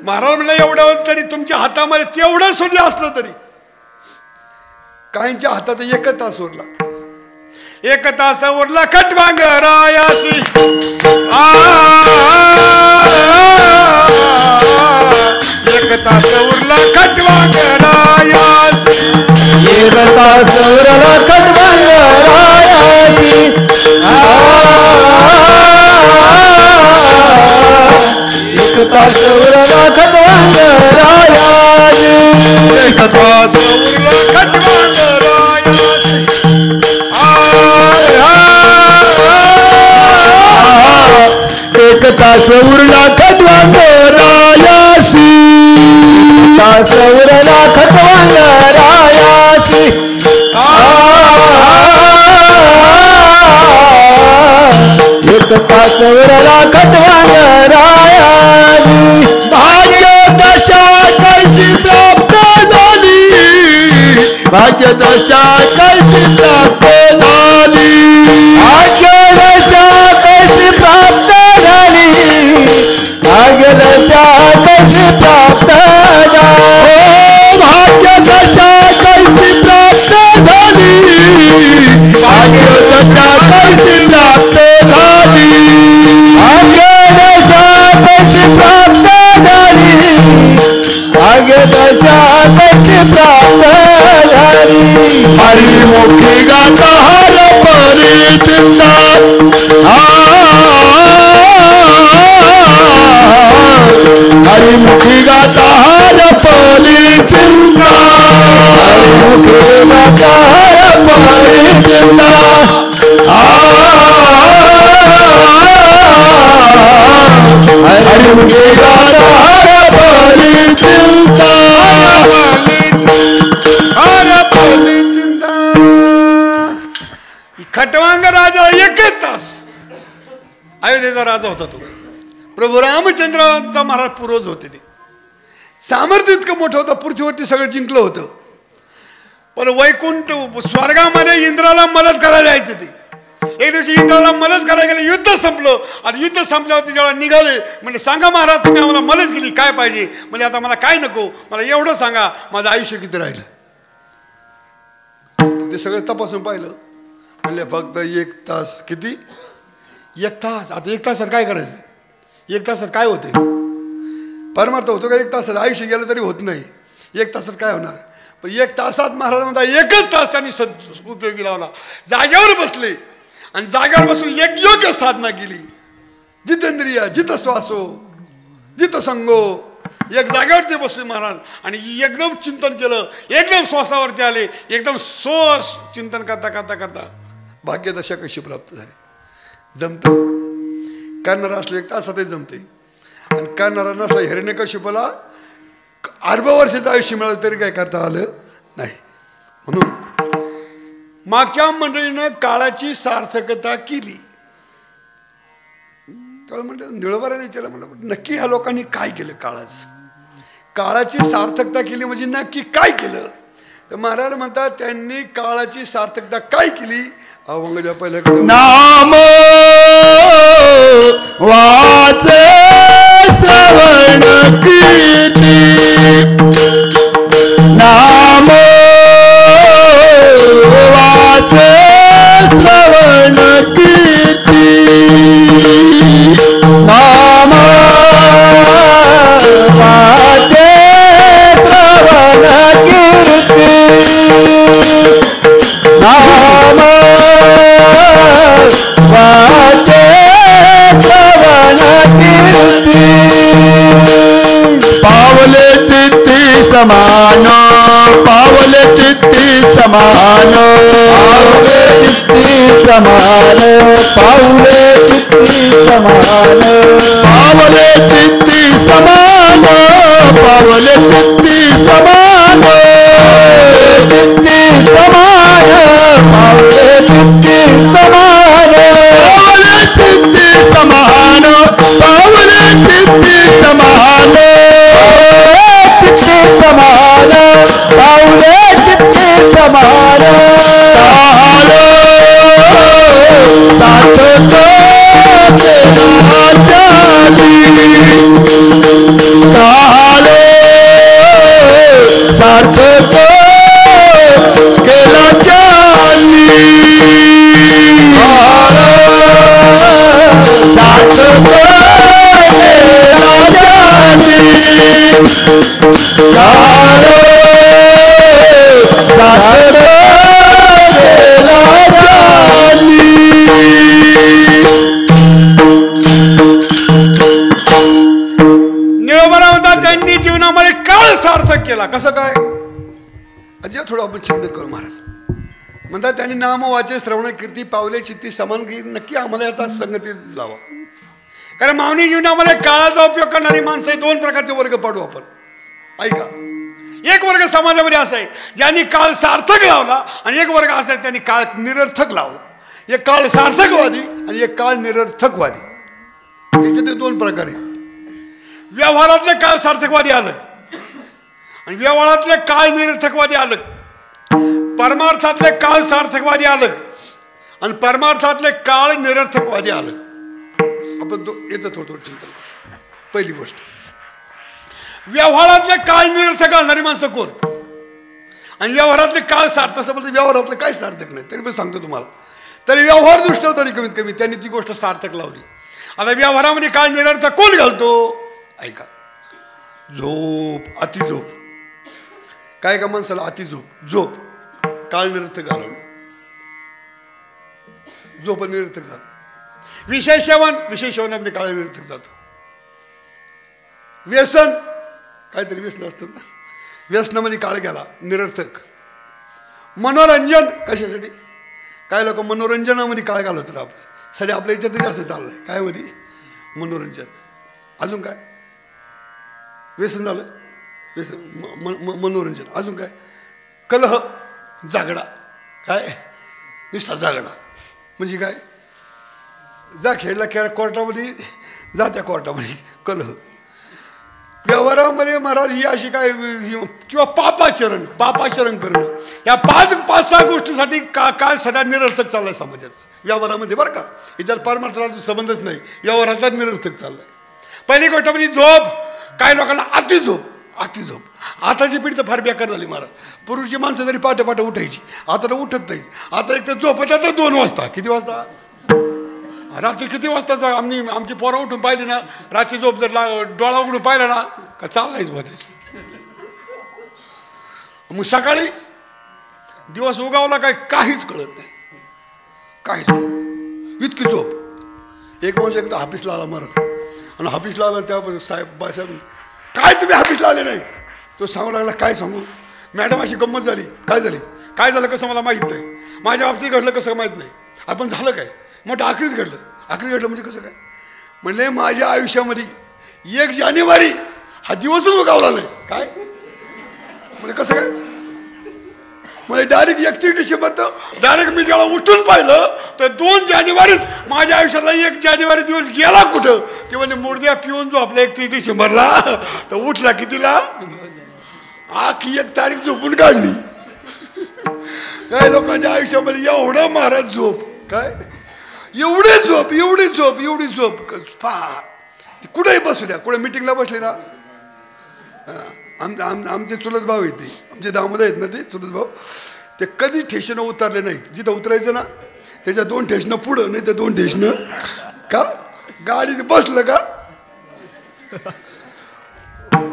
A: महाराज म्हणलं एवढं तरी तुमच्या हातामध्ये तेवढं सुद्धा असलं तरी काहींच्या हातात 1 तास उरला. एक तास उरला खटवांग रायासी एक तास उरला खटवांग रायासी
B: एक तास उरला खटवांग रायासी एक तास उरला खटवांग रायासी
A: एक तास उरला खटवांग रायासी
B: एक तास उरला खटवांग रायासी तास उरला खटवांग रायासी एक तास उरला खटवांग रायासी भाग्य दशा कैसी प्राप्त झाली भाग्य दशा कैसी प्राप्त झाली भाग्य दशा कैसी प्राप्त झाली भाग्य दशा कैसी प्राप्त झाली भाग्य दशा कैसी प्राप्त झाली भाग्य दशा कैसी प्राप्त झाली भाग्य दशा कैसी प्राप्त झाली भाग्य दशा कैसी प्राप्त झाली हरिमुखी गाता हर परिचिता हरिमुखी गाता हर परिचिता हरिमुखी गाता हर परिचिता हरिमुखी गाता हर परिचिता
A: खटवांग राजा एकच तास अयोध्येचा राजा होता तो प्रभू रामचंद्रांचा महाराज पूर्वज होते ते सामर्थ्य इतकं मोठं होतं पृथ्वीवरती सगळं जिंकलं होतं पण वैकुंठ स्वर्गामध्ये इंद्राला मदत करायला जायचं ते एक दिवशी इंद्राला मदत करायला गेलं युद्ध संपलं आणि युद्ध संपल्यावरती जेव्हा निघाले म्हणजे सांगा महाराज तुम्ही आम्हाला मदत केली काय पाहिजे म्हणजे आता मला काय नको मला एवढं सांगा माझं आयुष्य किती राहिलं ते सगळं तपासून पाहिलं म्हणले फक्त एक तास किती एक तास आता एक तासात काय करायचं एक तासात काय होते परमार्थ होतो का एक तासात आयुष्य गेलं तरी होत नाही एक तासात काय होणार पण एक तासात महाराज म्हणता एकच तास त्यांनी उपयोगी लावला जागेवर बसले आणि जागेवर बसून एक योग्य साधना केली जितेंद्रिय जित श्वासो जित संगो एक जागेवरती बसले महाराज आणि एकदम चिंतन केलं एकदम श्वासावरती आले एकदम चिंतन करता करता करता भाग्यदशा कशी प्राप्त झाली जमतं करणारा असलं एक तासातही जमते आणि करणारा नसला हिरण्यकशिपूला अर्ध वर्षाचं आयुष्य मिळालं तरी काय करता आलं नाही म्हणून मागच्या मंडळीनं काळाची सार्थकता केली त्याला म्हटलं निळोबाराने विचारलं म्हटलं नक्की ह्या लोकांनी काय केलं काळाची सार्थकता केली म्हणजे नक्की काय केलं तर महाराज म्हणतात त्यांनी काळाची सार्थकता काय केली अवंगाच्या पहिल्याकडे
B: नाम वाचे श्रवण कीर्ती नाम वाचे श्रवण कीर्ती नाम वाचे श्रवण कीर्ती नाम वाचे श्रवण कीर्ती पावले चित्ती समान पावले चित्ती समान पावले चित्ती समान पावले चित्ती समान पावले चित्ती समान पावले चित्ती समान चित्ती समान पावले चित्ती समान पावले चित्ती समान पावले चित्ती समान चित्ती समान पावले चित्ती समान साथ तो तेरा जानी काले साथ तो केला जानी
A: निळोबा म्हणतात त्यांनी जीवनामध्ये काळ सार्थक केला. कसं काय अजय थोडं आपण चिंतन करू महाराज. म्हणतात त्यांनी नाम वाचे श्रवण कीर्ती पावले चित्ती समान की नक्की आम्हाला याचा संगतीत लावा. कारण मानवी जीवनामध्ये काळाचा उपयोग करणारी माणसं हे दोन प्रकारचे वर्ग पाडू आपण. ऐका, एक वर्ग समाजामध्ये असा आहे ज्यांनी काळ सार्थक लावला आणि एक वर्ग असा आहे त्यांनी काळ निरर्थक लावला. एक काळ सार्थकवादी आणि एक काळ निरर्थकवादी. त्याचे ते दोन प्रकार आहेत. व्यवहारातले काळ सार्थकवादी अलग आणि व्यवहारातले काळ निरर्थकवादी अलग. परमार्थातले काळ सार्थकवादी अलग आणि परमार्थातले काळ निरर्थकवादी अलग. आपण तो येतं थोडं चिंतन. पहिली गोष्ट, व्यवहारातले काळ निरर्थक असणारी माणसं कोण आणि व्यवहारातले काळ सार्थक. असं बोलतो व्यवहारातलं काय सार्थक नाही तरी पण सांगतो तुम्हाला. तरी व्यवहार दृष्ट तरी कमीत कमी त्यांनी ती गोष्ट सार्थक लावली. आता व्यवहारामध्ये काळ निरर्थक कोण घालतो. ऐका, झोप, अति झोप. काय का माणसाला अति झोप, झोप काळ निरर्थक घालवणं, झोप निरर्थक जातं. विषय सेवनामध्ये काळ निरर्थक जातो. व्यसन, काहीतरी व्यसन असतं ना, व्यसनामध्ये काळ गेला निरर्थक. मनोरंजन, कशासाठी काय लोक मनोरंजनामध्ये काळ घालवतात. आपल्या सध्या आपल्या याच्यातही असं चाललंय. काय मध्ये मनोरंजन. अजून काय व्यसन झालं, व्यसन मनोरंजन. अजून काय कलह, जागडा. काय नुसता जागडा म्हणजे काय, जा खेळला कोर्टामध्ये, जा त्या कोर्टामध्ये कलह. व्यवहारामध्ये महाराज ही अशी काय किंवा पापाचरण करणं, या पाच सहा गोष्टीसाठी काळ सध्या निरर्थक चाललाय समाजाचा व्यवहारामध्ये. बरं का, याच्यात परमार्थाला संबंधच नाही, व्यवहाराचा निरर्थक चाललाय. पहिली गोष्ट म्हणजे झोप. काही लोकांना अति झोप. आताची पिढी तर फार बेकार झाली महाराज. पूर्वीची माणसं जरी पाटे उठायची, आता तर उठत नाही. आता एक तर झोपत तर 2 वाजता. किती वाजता, रात्री किती वाजता आमची पोरं उठून पाहिली ना, रात्री झोप जर डोळा उघडून पाहिला ना का चाललायच होतेच. मग सकाळी दिवस उगावला काय काहीच कळत नाही. इतकी झोप. एक माणूस एकदा ऑफिसला आला महाराज आणि ऑफिसला आला त्या साहेब काय तुम्ही ऑफिसला आले नाही. तो सांगू लागला, काय सांगू मॅडम अशी गंमत झाली. काय झालं कसं मला माहीत नाही. माझ्या बाबतीत घडलं कसं माहीत नाही. आपण झालं काय मग आखरीत घडलं म्हणजे कसं काय म्हणले, माझ्या आयुष्यामध्ये 1 जानेवारी हा दिवसच उगावला नाही. काय म्हणजे कसं काय म्हणजे डायरेक्ट 31 डिसेंबर तर डायरेक्ट मी जेव्हा उठून पाहिलं तर 2 जानेवारीच माझ्या आयुष्यातला 1 जानेवारी दिवस गेला कुठं. ते म्हणजे मुर्द्या पिऊन जो आपल्या 31 डिसेंबरला तर उठला कितीला, आखी 1 तारीख झोपून काढली. काही लोकांच्या आयुष्यामध्ये एवढं महाराज झोप. काय एवढी झोप कुठेही बसू द्या. कुठे मिटिंगला बसले ना, आमचे चुलत भाऊ आहेत ते, आमचे दामोदर आहेत ना ते चुलत भाऊ, ते कधी ठेशनं उतरले नाहीत. जिथं उतरायचं ना त्याच्या 2 ठेशनं पुढं, नाही तर 2 ठेशनं का गाडीत बसलं का.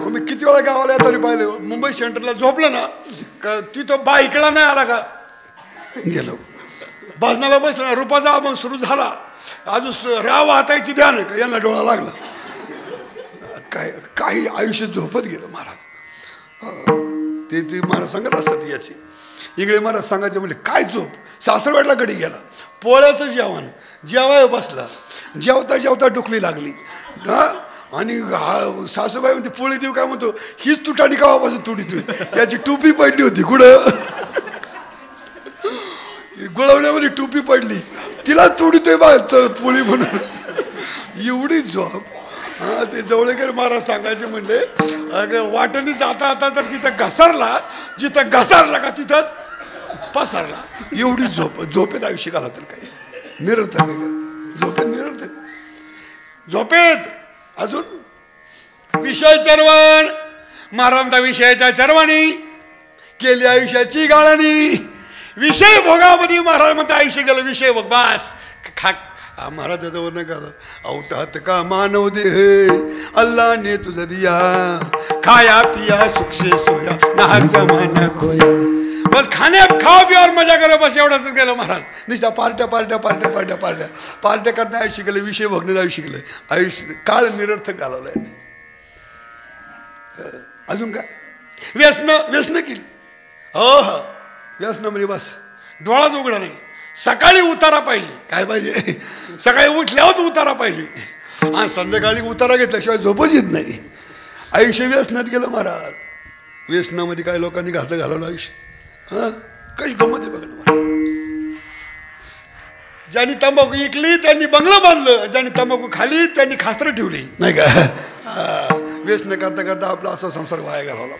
A: मी किती वेळा गावाला तरी पाहिलं, मुंबई सेंटरला झोपलं ना का तिथं बाईकला नाही आला का गेलो. भजनाला बसला ना, रूपाचा आपण सुरू झाला, अजून राव हातायची ध्यान का यांना डोळा लागला. काही आयुष्य झोपत गेलं महाराज. ते महाराज सांगत असतात याची. इकडे महाराज सांगायचे म्हणजे काय झोप. सासरवाडला गडी गेला, पोळ्याचं जेवण जेवाय बसला, जेवता डुकली लागली हा. आणि सासूबाई म्हणते पोळी देऊ काय म्हणतो, हीच तुटाणी कावापासून तुडी याची टोपी पडली होती कुठं गुळवण्यामध्ये टोपी पडली, तिला तुडीतोय बा पोळी म्हणून. एवढी झोप. हा ते जवळेकर महाराज सांगायचे म्हणले, वाटणी जाता तर तिथं घसरला, जिथं घसरला का तिथंच पसरला. एवढी झोपेत आयुष्य घालवतील काय निरर्थक. झोपेत निरर्थक. झोपेत अजून विषय चरवण. महाराज विषयाच्या चरवणी केली आयुष्याची गाळणी. विषय भोगामध्ये महाराज म्हणते आयुष्य गेलं विषय भोग. बास महाराजाजवळ नका औटात का मानव देह अल्लाह ने तुझा दिया खाया पिया सुखसे सोया नाहक जमाना खोया बस खाण्या खाओ पियावर मजा करा बस एवढंच गेलं महाराज नुसत्या पार्ट्या पार्ट्या पार्ट्या पार्ट्या पार्ट्या पार्ट्या करता आयुष्य गेलं विषय भोगणं आयुष्य गेलं आयुष्य काळ निरर्थक घालवलाय अजून काय व्यसन केली हो व्यसनामध्ये बस डोळाच उघडा नाही सकाळी उतारा पाहिजे काय पाहिजे सकाळी उठल्यावर उतारा पाहिजे आणि संध्याकाळी उतारा घेतल्याशिवाय झोपच येत नाही आयुष्य व्यसनात गेलं महाराज व्यसनामध्ये काय लोकांनी घालवलं आयुष्य कशी गंमत आहे बघा ना ज्यांनी तंबाखू विकली त्यांनी बंगलं बांधलं ज्यांनी तंबाखू खाली त्यांनी खासरं ठेवली नाही का व्यसन करता करता आपला असा संसार वाया घालवला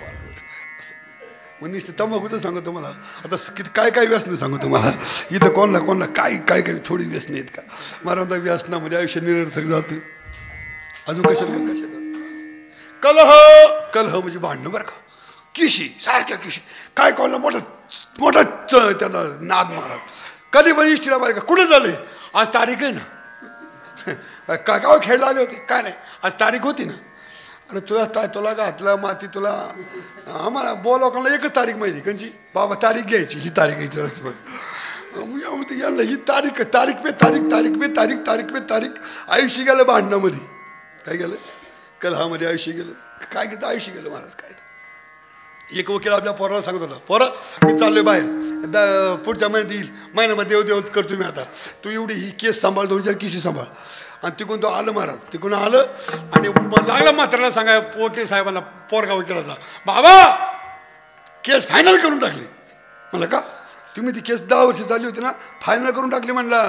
A: म्हणजे तंबाखूचं सांगतो तुम्हाला आता किती काय काय व्यसनं सांगू तुम्हाला इथं कोणाला काय काय काय थोडी व्यसनं आहेत का मला व्यसनामध्ये आयुष्य निरर्थक जातं अजून कशाला कलह म्हणजे भांडणं बरं का किशी सारख्या किशी काय कोणाला मोठा त्याचा नाद मारत कधी पण इष्टीला बरं का कुठं झाले आज तारीख आहे ना काय काय खेळला आले होते काय नाही आज तारीख होती ना अरे तुला घातलं माती तुला आम्हाला लोकांना एकच तारीख माहिती कंची बाबा तारीख घ्यायची ही तारीख घ्यायची असते बघ यांना ही तारीख पे तारीख आयुष्य गेलं भांडणामध्ये काय गेलं कलहामध्ये आयुष्य गेलं काय घेतं आयुष्य गेलं महाराज काय एक वकील आपल्या पोराला सांगत होता पोरं मी चाललोय बाहेर पुढच्या महिन्यात येईल महिन्यामध्ये देवच करतो मी आता तू एवढी ही केस सांभाळ 2-4 केसी सांभाळ आणि तिकडून तो आलं महाराज तिकडून आलं आणि लागला मात्राला सांगाय वकील साहेबांना पोरगा वकिलाचा बाबा केस फायनल करून टाकली म्हणलं का तुम्ही ती केस 10 वर्ष चालली होती ना फायनल करून टाकली म्हणला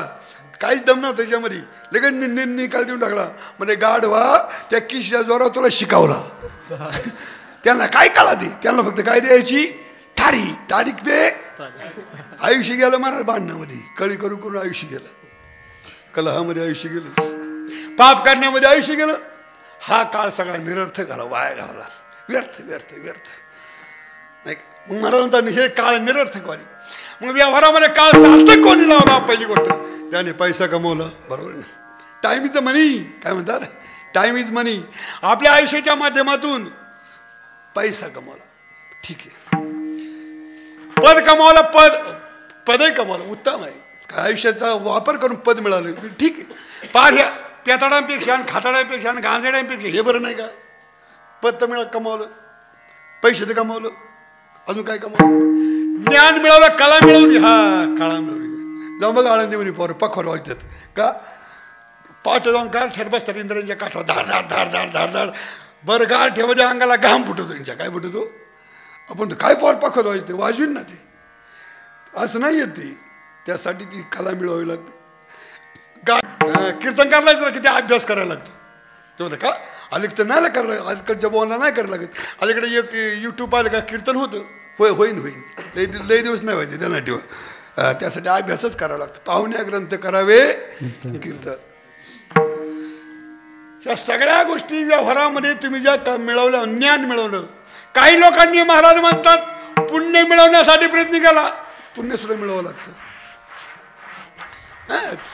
A: काहीच दम नव्हतं त्याच्यामध्ये लगेच निकाल देऊन टाकला म्हणजे गाढवा त्या किशीच्या जोरावर तुला शिकवला त्यांना काय काळा दे त्यांना फक्त काय द्यायची तारीख पे आयुष्य गेलं महाराज भांडणामध्ये कळी करून आयुष्य गेलं कलहामध्ये आयुष्य गेलं पाप करण्यामध्ये आयुष्य गेलं हा काळ सगळा निरर्थक घाला वाया घालवला व्यर्थ नाही मग मला म्हणतात हे काळ निरर्थक वाली मग व्यवहारामध्ये काळ सार्थक कोणी लावला पहिली गोष्ट त्याने पैसा कमवला बरोबर ना टाइम इज मनी काय म्हणतात टाइम इज मनी आपल्या आयुष्याच्या माध्यमातून पैसा कमवला ठीक आहे पद कमावला पदही कमावलं उत्तम आहे आयुष्याचा वापर करून पद मिळालं ठीक आहे पार ह्या पेताडांपेक्षा आणि खाताडांपेक्षा आणि गांजड्यांपेक्षा हे बरं नाही का पद तर कमावलं पैसे तर कमावलं अजून काय कमावलं ज्ञान मिळवलं कला मिळवली कळा मिळवली जाऊन बघा आळंदीमध्ये पोरं पखोर वागतात का पाठ जाऊन गार ठेर बसतात इंद्रांच्या काठावर धाड बरं गार ठेवायच्या अंगाला घाम फुटतो त्यांच्या काय फुटतो आपण तर काय पोर पखोर वाजते वाजवीन ना ते असं नाही येत ते त्यासाठी ती कला मिळवावी लागते कीर्तन करायला लागतं किती अभ्यास करायला लागतो ते म्हणतं का अलीकडं नाही करायला अलीकडच्या बोलणं नाही करायला लागत अलीकडे एक यूट्यूब आलं का कीर्तन होतं होईन लई दिवस नाही व्हायचे त्यांना ठेवा त्यासाठी अभ्यासच करावा लागतो पाहुण्या ग्रंथ करावे कीर्तन या सगळ्या गोष्टी व्यवहारामध्ये तुम्ही ज्या मिळवल्या ज्ञान मिळवलं काही लोकांनी महाराज म्हणतात पुण्य मिळवण्यासाठी प्रयत्न केला पुण्य सुद्धा मिळवावं लागतं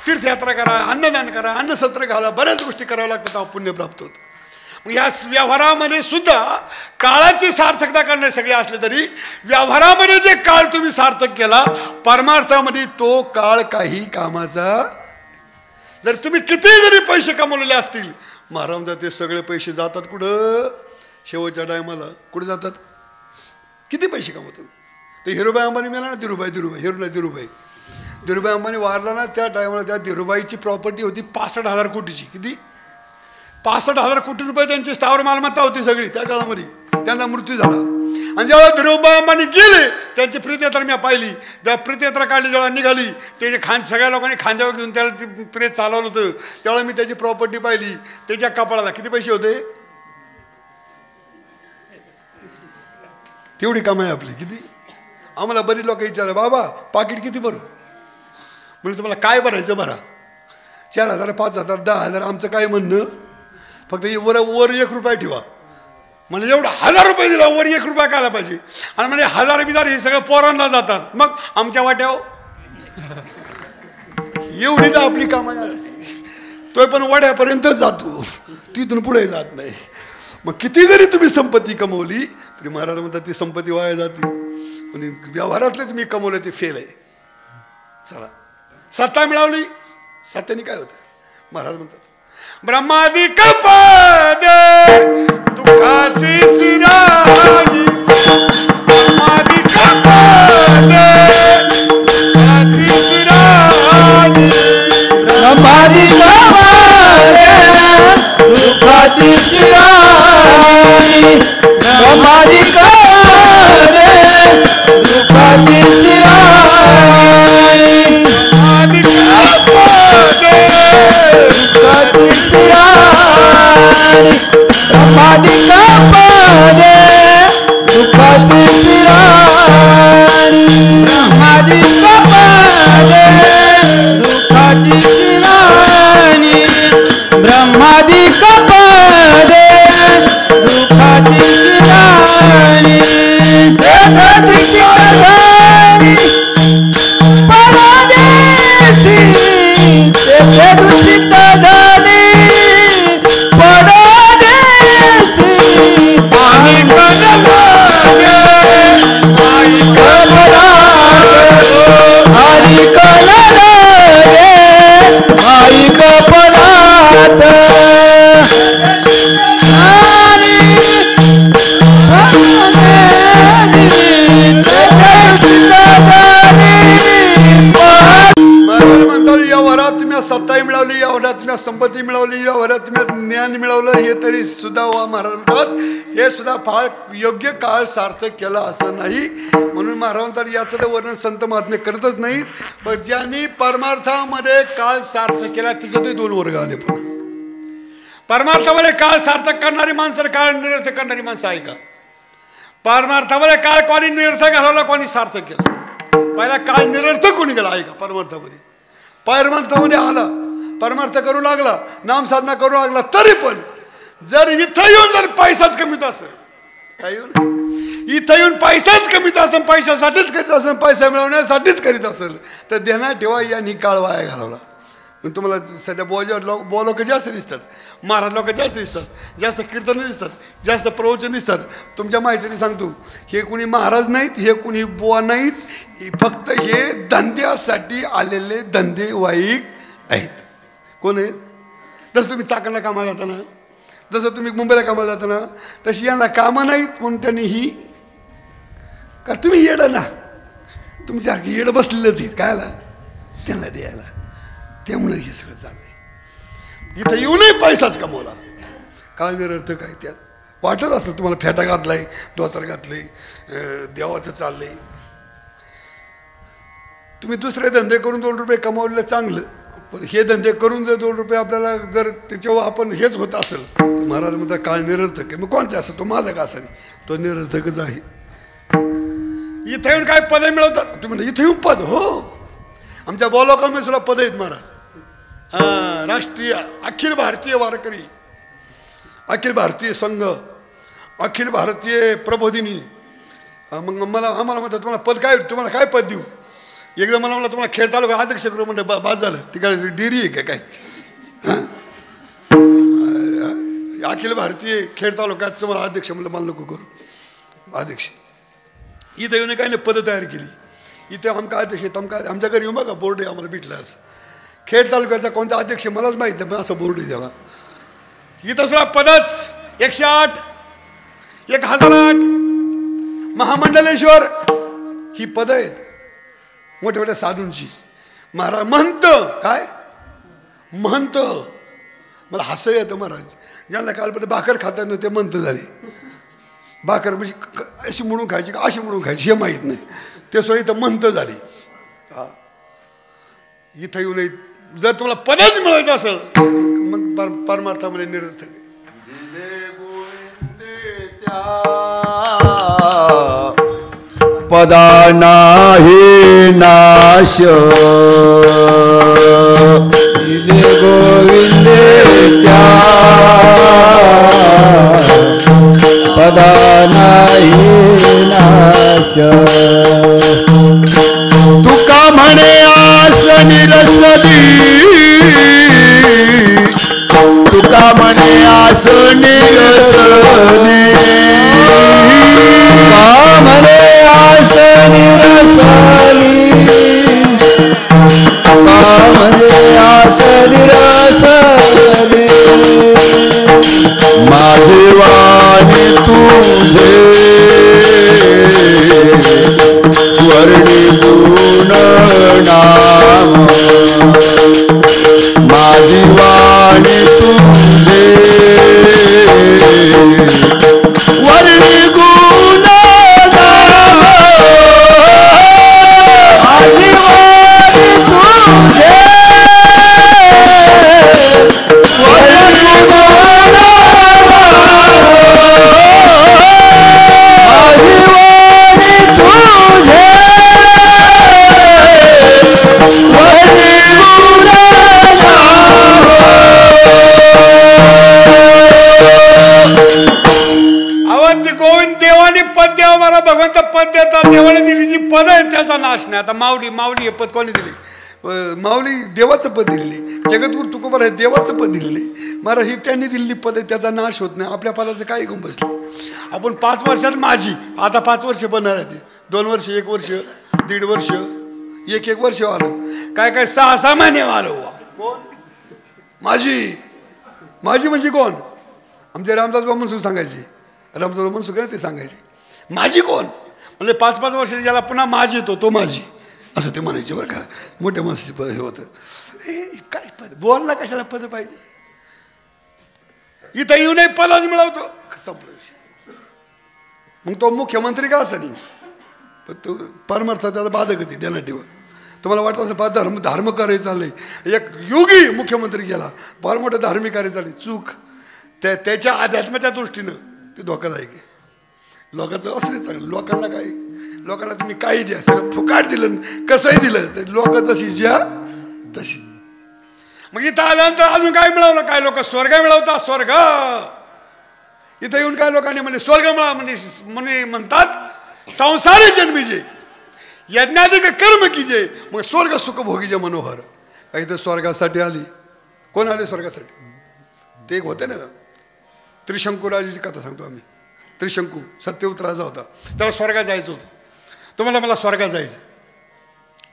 A: तीर्थयात्रा करा अन्नदान करा अन्नसत्र घाला बऱ्याच गोष्टी कराव्या लागतात तेव्हा पुण्य प्राप्त होतं मग या व्यवहारामध्ये सुद्धा काळाची सार्थकता करणे सगळे असले तरी व्यवहारामध्ये जे काळ तुम्ही सार्थक केला परमार्थामध्ये तो काळ काही कामाचा जर तुम्ही किती जरी पैसे कमवलेले असतील महाराज ते सगळे पैसे जातात कुठं शेवटच्या टायमाला कुठे जातात किती पैसे कमवतात ते हिरोबाई अंबानी मिळाला ना धीरूभाई अंबानी वारला ना त्या टायमाला त्या धीरूबाईची प्रॉपर्टी होती 65,000 कोटीची किती 65,000 कोटी रुपये त्यांची स्थावर मालमत्ता होती सगळी त्या काळामध्ये त्यांचा मृत्यू झाला आणि जेव्हा धीरूभाई अंबानी गेले त्यांची प्रीतयात्रा मी पाहिली त्या प्रीतयात्रा काढली जेव्हा निघाली त्याचे सगळ्या लोकांनी खांद्यावर घेऊन त्याला ती प्रेत चालवलं होतं त्यावेळेला मी त्याची प्रॉपर्टी पाहिली त्याच्या कपाळाला किती पैसे होते तेवढी कमाई आपली किती आम्हाला बरीच लोक विचारलं बाबा पाकिट किती भरू म्हणजे तुम्हाला काय भरायचं भरा 4,000 5,000 10,000 आमचं काय म्हणणं फक्त वर 1 रुपया ठेवा म्हणजे एवढं 1,000 रुपये दिला वर 1 रुपया कायला पाहिजे आणि म्हणजे 1,000 बिजार हे सगळं पोरांना जातात मग आमच्या वाट्यावर एवढीच आपली कामाई असते. तो पण वड्यापर्यंत जातो, तिथून पुढे जात नाही. मग किती जरी तुम्ही संपत्ती कमवली तरी महाराज म्हणतात ती संपत्ती वाया जाते. म्हणजे व्यवहारातले तुम्ही कमवले ते फेल आहे. चला सत्ता मिळवली, सत्याने काय होतं? महाराज म्हणतात ब्रह्मादिक पद दुःखाची शिराई, ब्रह्मादिक पद दुःखाची शिराई,
B: ब्रह्मादिक दुःखाची शिराई, ब्रह्मादिक दुःखाची शिराई, ब्रह्मादिक पदे दुःखाची शिराई, ब्रह्मादिक पदे दुःखाची शिराई, ब्रह्मादिक पदे दुःखाची शिराई, दुःखाची शिराई परदेशी तेथे दूषित झाली, परदेशी आई कमला आई कमला आई कमला आई कपलात
A: या वरात तुम्ही सत्ताही मिळवली, या वरात तुम्ही संपत्ती मिळवली, या वरात तुम्ही ज्ञान मिळवलं, हे तरी सुद्धा वा महाराज म्हणतात हे सुद्धा फार योग्य काळ सार्थक केला असं नाही. म्हणून महाराज म्हणतात याचं वर्णन संत महात्मे करतच नाहीत. पण ज्यांनी परमार्थामध्ये काळ सार्थक केला तिच्यातही दोन वर्ग आले. पण परमार्थामध्ये काळ सार्थक करणारी माणसं, काळ निरर्थक करणारी माणसं आहे का? परमार्थामध्ये काळ कोणी निरर्थक घालवला, कोणी सार्थक केला? पहिला काळ निरर्थक कोणी केला आहे का? परमार्थामध्ये परमार्थामध्ये आला, परमार्थ करू लागला, नाम साधना करू लागला, तरी पण जर इथं येऊन जर पैसाच कमीत असेल, काय येऊन इथं येऊन पैसाच कमीत असेल, पैशासाठीच करीत असेल, पैसा मिळवण्यासाठीच करीत असेल, तर ध्यानात ठेवा यांनी काळ वाया घालवला. पण तुम्हाला सध्या लोक जास्त दिसतात, महाराज लोक जास्त दिसतात, जास्त कीर्तन दिसतात, जास्त प्रवचन दिसतात. तुमच्या माहितीने सांगतो, हे कुणी महाराज नाहीत, हे कुणी बुवा नाहीत, फक्त हे धंद्यासाठी आलेले धंदेवाईक आहेत. कोण आहेत? जसं तुम्ही चाकणला कामाला जाताना, जसं तुम्ही मुंबईला कामाला जाताना, तशी यांना कामं नाहीत म्हणून त्यांनी ही का तुम्ही येडं ना, तुमच्यासारखी येडं बसलेलंच आहेत काय त्यांना द्यायला. त्यामुळे हे सगळं चाललंय. इथं येऊनही पैसाच कमवला, काय निरर्थ काय त्यात वाटत असलं तुम्हाला. फेटा घातलाय, धोतर घातलंय, देवाचं चाललंय. तुम्ही दुसरे धंदे करून 2 रुपये कमावलेलं चांगलं, पण हे धंदे करून जर 2 रुपये आपल्याला जर त्याच्यावर आपण हेच होत असेल तर महाराज म्हणतात काळ निरर्थक आहे. मग कोणता असं? तो माझा का असा नाही, तो निरर्थकच आहे. इथं येऊन काय पद मिळवतात? तुम्ही म्हणता इथं येऊन पद? हो, आमच्या बोलोकामध्ये सुद्धा पद आहेत महाराज. राष्ट्रीय अखिल भारतीय वारकरी, अखिल भारतीय संघ, अखिल भारतीय प्रबोधिनी. मग आम्हाला म्हणतात तुम्हाला पद काय, तुम्हाला काय पद देऊ? एकदा मला म्हणलं तुम्हाला खेळ तालुका अध्यक्ष करू, म्हणलं बाद झालं. ती काय डेअरी आहे का काय? अखिल भारतीय खेळ तालुक्यात तुम्हाला अध्यक्ष म्हणलं, मला नको करू अध्यक्ष. इथं येऊन काय नाही पद तयार केली. इथे आमका अध्यक्ष तमका, आमच्या घरी येऊ बघा बोर्ड आहे आम्हाला भेटलं असं. खेड तालुक्याचा कोणता अध्यक्ष मलाच माहीत नाही, पण असं बोर्ड आहे त्याला. इथं सुद्धा पदच 108, 1008, महामंडलेश्वर ही पद आहेत मोठ्या मोठ्या साधूंची. महाराज महंत, काय महंत, मला हसं येतं महाराज. ज्यांना कालपर्यंत भाकर खातात नव्हते ते महंत झाले. भाकर म्हणजे अशी म्हणून खायची का अशी म्हणून खायची हे माहीत नाही, ते सुद्धा इथं महंत झाले. इथं येऊ नये. जर तुम्हाला पदच मिळायचं असेल मग परमार्थामध्ये निरर्थक आहे.
B: पदा नाही नाश दिले गोविंदे त्या, पदा नाही नाश. तुका म्हणे आसनी रसली तुका म्हणे आसनी रसली म्हणे आसनी रसली म्हणे आसनी रसली माझे वाणी तुझे वर्णी गुण नाम माझी वाणी तुझे वर्णी गुण नाम माझी वाणी तुझे वर्णी गुण
A: भगवंत पद देतात देवाने दिली जी पद आहे त्याचा नाश नाही. आता माऊली माऊली हे पद कोणी दिली? माऊली देवाचं पद दिलेली. जगद्गुरु तुकोबार हे देवाचं पद दिलेले. महाराज ही त्यांनी दिलेली पद आहे त्याचा नाश होत नाही. आपल्या पदाचं काय घेऊन बसले आपण? 5 वर्षात माझी आता 5 वर्ष बनणार आहे ते 2 वर्ष 1 वर्ष 1.5 वर्ष 1 वर्ष आलं काय काय 6 महिने आलं. माझी माझी म्हणजे कोण? आमचे रामदास बाबा मनसुख सांगायचे. रामदास बाबा मनसुख ते सांगायचे माझी कोण म्हणजे 5-5 वर्ष ज्याला पुन्हा माझी येतो तो माझी असं ते म्हणायचे बरं का. मोठ्या माणसाचे पद हे होतं. काय पद बोलला कशाला पद पाहिजे? इथं येऊ नये पदाच मिळवतो संपलं विषय. मग तो मुख्यमंत्री का असं नाही पण तो परमार्थ त्याचा बाधकच आहे देणार ठेवा. तुम्हाला वाटतं असं धर्म कार्य चाललंय. एक योगी मुख्यमंत्री गेला फार मोठं धार्मिक कार्य चालले चूक त्याच्या अध्यात्माच्या दृष्टीनं ते धोकादायक आहे. लोकांचं असले चांगलं लोकांना काय लोकांना तुम्ही काही द्या सगळं फुकाट दिलं कसंही दिलं तर लोक तशी ज्या तशी. मग इथं आल्यानंतर अजून काय मिळवलं? काय लोक स्वर्ग मिळवतात स्वर्ग. इथं येऊन काय लोकांनी म्हणजे स्वर्ग मिळा म्हणजे म्हणतात संसारी जन्मीजे यज्ञाधिक कर्म कीजे मग स्वर्ग सुख भोगीजे मनोहर. काही तर स्वर्गासाठी आली. कोण आले स्वर्गासाठी? ते एक होते ना त्रिशंकुराजीची कथा सांगतो आम्ही. त्रिशंकू सत्यवत राजा होता त्याला स्वर्गात जायचं होतं. तुम्हाला मला स्वर्गात जायचं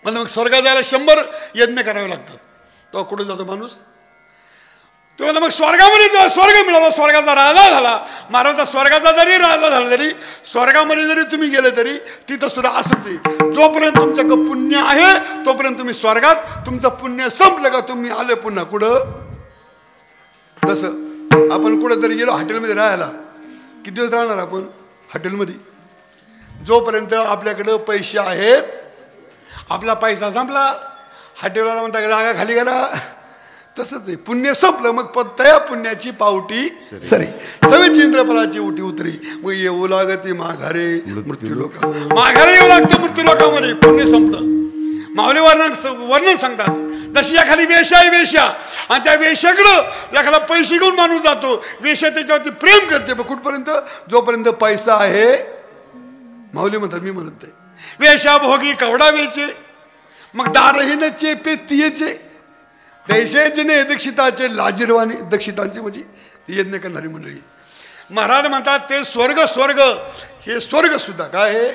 A: मला मग स्वर्गात जायला 100 यज्ञ करावे लागतात. तो कुठे जातो माणूस? तुम्हाला मग स्वर्गामध्ये जो स्वर्ग मिळाला स्वर्गाचा राजा झाला. महाराज स्वर्गाचा जरी राजा झाला तरी स्वर्गामध्ये जरी तुम्ही गेले तरी तिथं सुद्धा असंच आहे. जोपर्यंत तुमच्याकडं पुण्य आहे तोपर्यंत तुम्ही स्वर्गात. तुमचं पुण्य संपलं का तुम्ही आले पुन्हा कुठं. तसं आपण कुठं जरी गेलो हॉटेलमध्ये राहायला किती दिवस राहणार आपण हॉटेलमध्ये? जोपर्यंत आपल्याकडं पैसे आहेत आपला पैसा संपला हॉटेलवाला म्हणता जागा खाली करा. तसंच आहे पुण्य संपलं मग त्या पुण्याची पावटी सरी सवेची इंद्रपलाची उठी उतरी. मग येऊ लागते माघारे मृत्यू लोक माघारे येऊ लागतं मृत्यू लोकांमध्ये. पुण्य संपलं. माऊली वर्णन सांगतात जशी एखादी वेश्या आहे वेश्या आणि त्या वेश्याकडं एखादा पैसे घेऊन माणूस जातो. वेश्या त्याच्यावरती प्रेम करते पण कुठपर्यंत? जोपर्यंत पैसा आहे. माऊली म्हणतात मी म्हणत नाही. वेश्या भोगी कवडा वेचे मग दारहीन चेपे तियेचे पैसे जिने दीक्षिताचे लाजीरवाने. दक्षितांचे म्हणजे यज्ञ करणारी मंडळी. महाराज म्हणतात ते स्वर्ग स्वर्ग हे स्वर्ग सुद्धा काय आहे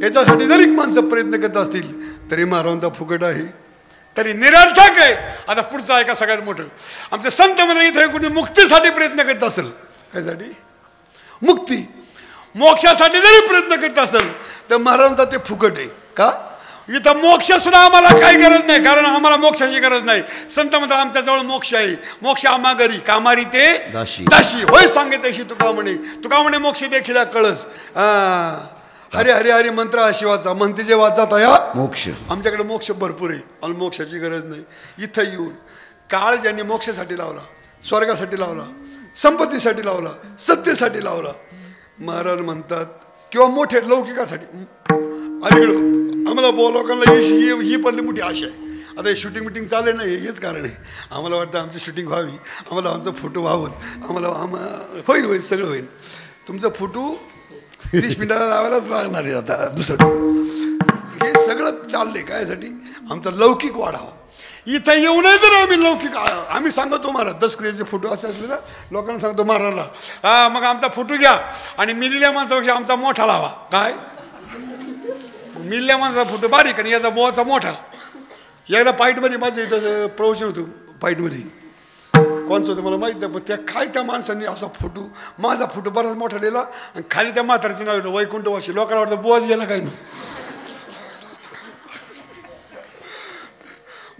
A: याच्यासाठी जरी माणसं प्रयत्न करत असतील तरी महाराजांचा फुकट आहे तरी निरर्थक आहे. आता पुढचं आहे का सगळ्यात मोठं आमचे संत म्हणजे इथे कुणी मुक्तीसाठी प्रयत्न करत असेल कायसाठी मुक्ती मोक्षासाठी जरी प्रयत्न करत असेल तर महाराजांचा ते फुकट आहे का. इथं मोक्ष सुद्धा आम्हाला काही गरज नाही कारण आम्हाला मोक्षाची गरज नाही. संत म्हणतात आमच्या जवळ मोक्ष आहे. मोक्ष आम्हा घरी कामारी ते दाशी होय सांगे तशी तुका म्हणे मोक्ष देखील कळस. हरे हरे हरे मंत्र अशी वाचा म्हणते जे वाचा तया मोक्ष. आमच्याकडे मोक्ष भरपूर आहे आणि मोक्षाची गरज नाही. इथं येऊन काळ ज्यांनी मोक्षासाठी लावला स्वर्गासाठी लावला संपत्तीसाठी लावला सत्तेसाठी लावला महाराज म्हणतात किंवा मोठे लौकिकासाठी. अलीकडं आम्हाला लोकांना ही पडली मोठी आशा आहे. आता हे शूटिंग मिटिंग चालू नाही हेच कारण आहे. आम्हाला वाटतं आमची शूटिंग व्हावी आम्हाला आमचा फोटो व्हावं आम्हाला होईल सगळं होईल. तुमचा फोटो 30 मिनिटाला लावायलाच लागणार आहे आता दुसरं. हे सगळं चाललंय कायसाठी? आमचा लौकिक वाढावा. इथं येऊ नये तर आम्ही लौकिक आम्ही सांगतो महाराज 10 क्रियेचे फोटो असे असले ना लोकांना सांगतो महाराजला हा मग आमचा फोटो घ्या आणि मिरल्या माणसापेक्षा आमचा मोठा लावा. काय मिरल्या माणसाचा फोटो बारीक आणि याचा बोवाचा मोठा. याला पाईटमध्ये माझं इथं प्रवचन होतं पाईटमध्ये कोणचं होतं मला माहीत नाही पण त्या काय त्या माणसांनी असा फोटो माझा फोटो बराच मोठा लिहिला आणि खाली त्या म्हाताऱ्याचं नाव लिहिलं वैकुंठवासी. लोकांना वाटतं बोवाच गेला काय नाही.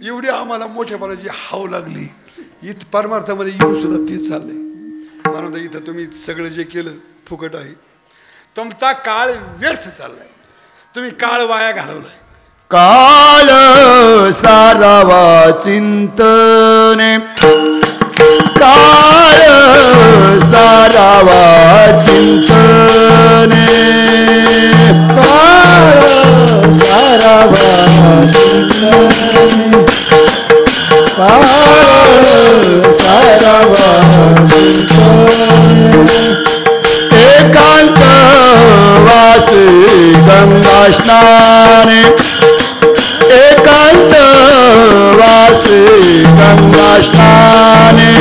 A: एवढी आम्हाला मोठेपणाची हाव लागली. इथं परमार्थामध्ये येऊन सुद्धा तेच चाललंय. म्हणून इथं तुम्ही सगळं जे केलं फुकट आहे. तुमचा काळ व्यर्थ चाललाय. तुम्ही काळ वाया घालवलाय.
B: काळ सारावा चिंतने काळ सारावा चिंतने काळ सारावा चिंतने काळ सारावा चिंतने एकांत वासी गंगा स्नाने एकांत वासी गंगा स्नाने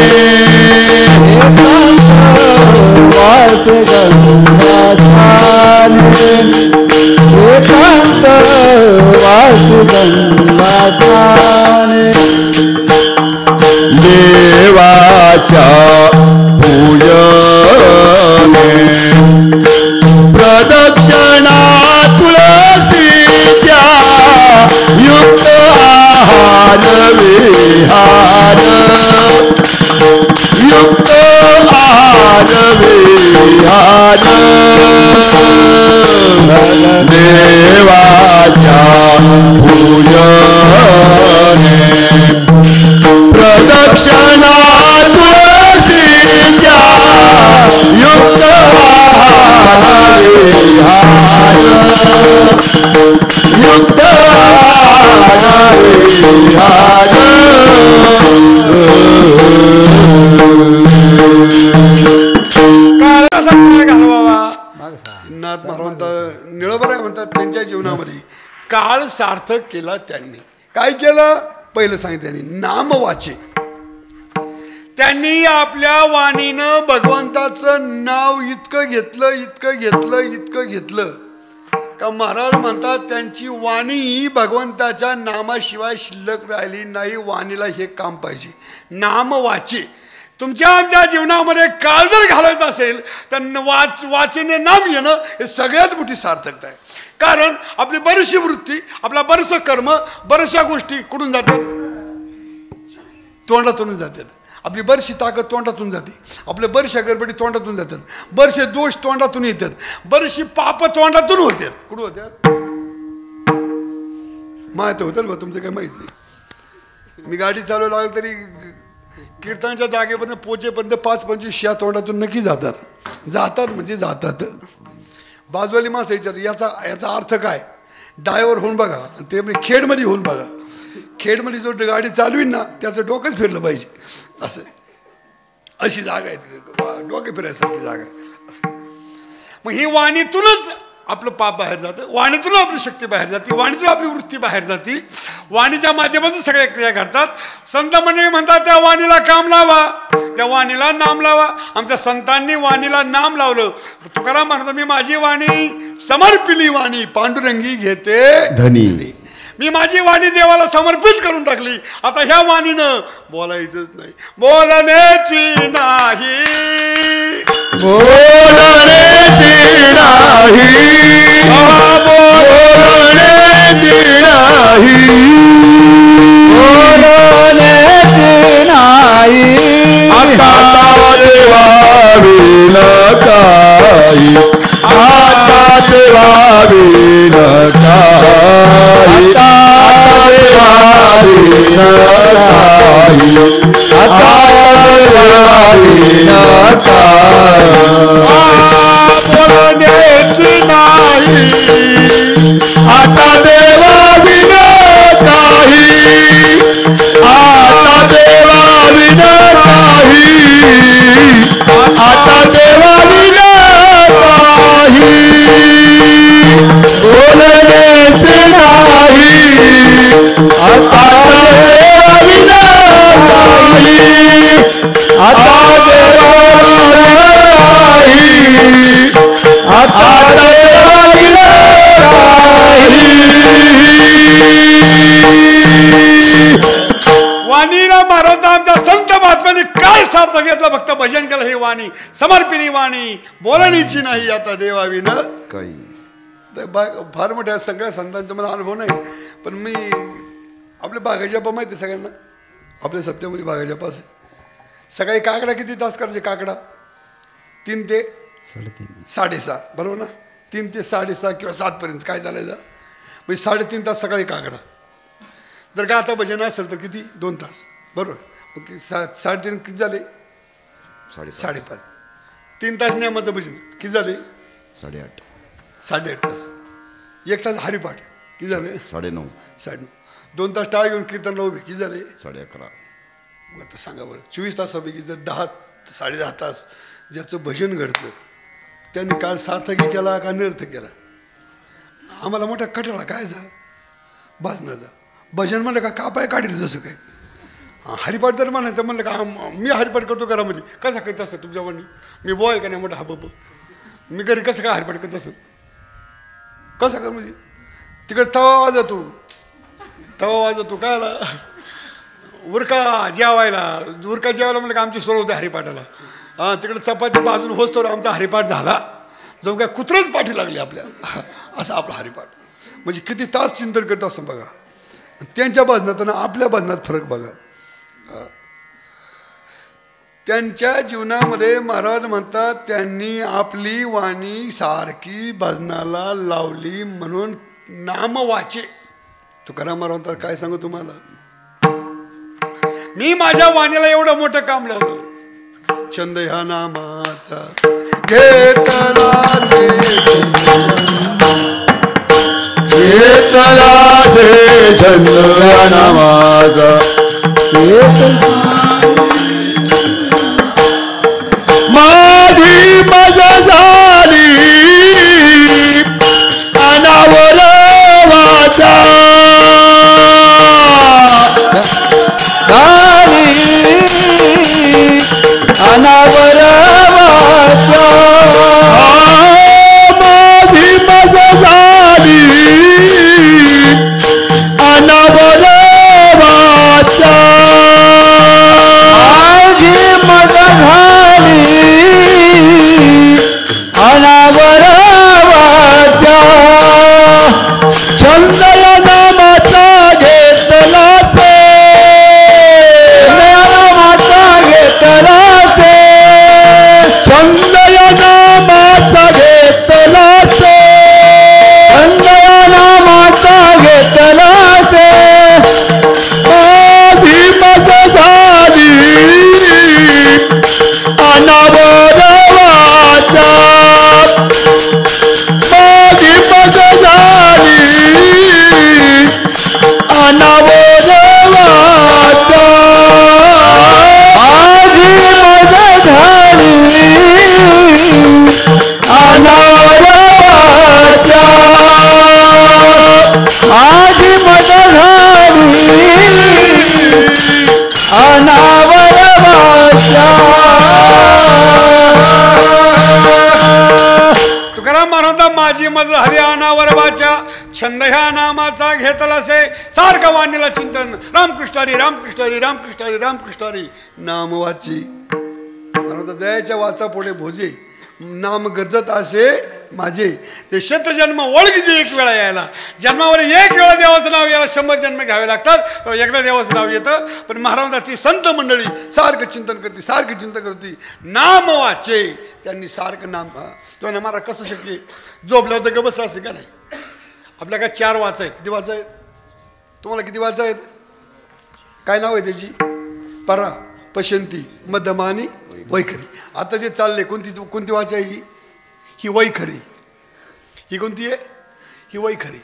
B: एकांत वासी गंगा स्नाने एकांत वासी गंगा स्नाने देवाच्या पूजने प्रदक्षिणा तुळसीच्या युक्त आहार विहार युक्त आहार विहार देवाच्या पूजने प्रदक्षिणा तुळसीच्या युक्त आहार विहार युक्त आहार विहार
A: नाथ महाराज निळबराय म्हणतात त्यांच्या जीवनामध्ये काळ सार्थक केला त्यांनी. काय केलं? पहिलं सांगितलं त्यांनी नाम वाचे. त्यांनी आपल्या वाणीनं भगवंताचं नाव इतकं घेतलं इतकं घेतलं इतकं घेतलं का महाराज म्हणतात त्यांची वाणी भगवंताच्या नामाशिवाय शिल्लक राहिली नाही. वाणीला हे काम पाहिजे नाम वाचे. तुमच्या आमच्या जीवनामध्ये काळ जर घालायचा असेल तर वाचेने नाम येणं हे सगळ्यात मोठी सार्थकता आहे. कारण आपली बरीचशी वृत्ती आपला बरंचसं कर्म बऱ्याचशा गोष्टी कुठून जातात? तोंडातून जातात. आपली बरीचशी ताकद तोंडातून जाते. आपल्या बरीचशा गडबडी तोंडातून जातात. बरेचसे दोष तोंडातून येतात. बरीचशी पाप तोंडातून होतात. कुठं होत्यात? माहिती होतं बा तुमचं काही माहीत नाही. मी गाडी चालवायला लागलं तरी कीर्तनाच्या जागेपर्यंत पोचेपर्यंत 5-25 शिया तोंडातून नक्की जातात. जातात म्हणजे जातात. बाजूवाली माणसं विचार याचा अर्थ काय? ड्रायव्हर होऊन बघा आणि ते म्हणजे खेडमध्ये होऊन बघा. खेडमध्ये जो गाडी चालवीन ना त्याचं डोकंच फिरलं पाहिजे. असं अशी जागा आहे डोके फिरायसारखी जागा आहे. मग ही वाणीतूनच आपलं पाप बाहेर जातं. वाणीतून आपली शक्ती बाहेर जाते. वाणीतून आपली वृत्ती बाहेर जाते. वाणीच्या माध्यमातून सगळ्या क्रिया घडतात. संत मंडळी म्हणतात त्या वाणीला काम लावा. त्या वाणीला नाम लावा. आमच्या संतांनी वाणीला नाम लावलं. तुकाराम म्हणतो मी माझी वाणी समर्पिली वाणी पांडुरंगी घेते
B: धनी.
A: मी माझी वाणी देवाला समर्पित करून टाकली. आता ह्या वाणीनं बोलायचंच नाही. बोलण्याची नाही
B: बोलण्याची नाही बोलण्याची नाही बोलण्याची नाही आता देवावी नकाई आता देवावी नकाई आता देवावी नकाई आता देवावी नकाई बोलण्याची नाही आता देवावी नकाई आता देवावी नकाई आता देवावी नकाई बोलण्याची नाही
A: वाणीला मारवता आमच्या संत महात्म्याने काय सार्थ घेतलं? फक्त भजन केलं. ही वाणी समर्पिणी वाणी बोलणीची नाही आता देवाविन
B: काही.
A: फार मोठ्या सगळ्या संतांचा मला अनुभव नाही, पण मी आपल्या बागाजपा माहिती सगळ्यांना, आपल्या सप्त्यामध्ये बागाजपा असे. सकाळी काकडा किती तास करायचे? काकडा 3 ते 6:30 बरोबर ना? 3 ते 6:30 किंवा 7 काय झालं म्हणजे 3.5 तास सकाळी काकडा. जर का आता भजन असेल तर किती? 2 तास बरोबर. मग 3.5 किती झाले? 5.5. 3 तास नियमाचं भजन किती झाले?
B: 8.5
A: तास. 1 तास हरिपाठ किती झाले?
B: 9.5
A: 2 तास टाळ घेऊन कीर्तनला उभे किती झाले?
B: 11.5.
A: मग आता सांगा बरं, 24 तासापैकी जर 10-10.5 तास ज्याचं भजन घडतं त्यांनी काळ सार्थकी केला का निरर्थ केला? आम्हाला मोठा कटाळा काय जा भाजनाचा. भजन म्हणलं का पाय काढील जसं काय. हरिपाठ जर म्हणायचं म्हणलं का मी हरिपाठ करतो घरामध्ये. कसा करत असं तुमच्या म्हणी? मी बॉय का नाही मोठा हा बाबा, मी घरी कसं काय हरिपाठ करत असं? कसं कर म्हणजे तिकडे तवा वाजतो काय आला उरका जेवायला म्हणलं का आमची सुरू होते हरिपाठाला. तिकडे चपाती बाजून होतो आमचा हरिपाठ झाला. जो काय कुत्रच पाठी लागली आपल्याला असा आपला हरिपाठ. म्हणजे किती तास चिंतन करत असं बघा. त्यांच्या भजनात आणि आपल्या भजनात फरक बघा. त्यांच्या जीवनामध्ये महाराज म्हणतात त्यांनी आपली वाणी सारखी भजनाला लावली म्हणून नाम वाचे. तुकाराम महाराज म्हणतात काय सांगू तुम्हाला, मी माझ्या वाणीला एवढं मोठं काम लावलं. छंद ह्या नामाचा घेतला
B: छंद नामाचा माझी मजा झाली अनावर वाचा अनावर वाचा माझी मजा झाली अनावर वाचा माझी मजा झाली अनावर वाचा छंद नामाचा घेतला से नामाचा घेतला से छंद नामाचा घेतला से छंद नामाचा घेतला से माझी मजा झाली अनावर वाचा माझी मजा झाली अनावर वाचा माझी मजा झाली अनावर वाचा माझी मजा झाली अनावर वाचा.
A: तुकाराम महाराज माझी मज हरी अनावर वाचा छंद ह्या नामाचा घेतला से सारखं वाणीला चिंतन रामकृष्ण हरी रामकृष्ण हरी रामकृष्ण हरी रामकृष्ण हरी नाम वाची. महाराज दयाच्या वाचा पुढे भोजे नाम गरजत असे माझे. ते शतजन्म ओळखीचे एक वेळा यायला, जन्मावर एक वेळा देवाचं नाव यायला 100 जन्म घ्यावे लागतात तर एकदा देवाचं नाव येतं. पण महाराज ती संत मंडळी सारखं चिंतन करते नाम वाचे. त्यांनी सारखं नाम तो ना मला कसं शक्य झोपलं होतं का बसलं असं का नाही. आपल्या काय 4 वाचा आहेत. किती वाचा आहेत तुम्हाला? किती वाचा आहेत? काय नाव आहे त्याची? परा, पशंती, मध्यमा आणि वैखरी. आता जे चालले कोणती वाचा आहे? ही वैखरी. ही कोणती आहे? ही वैखरी.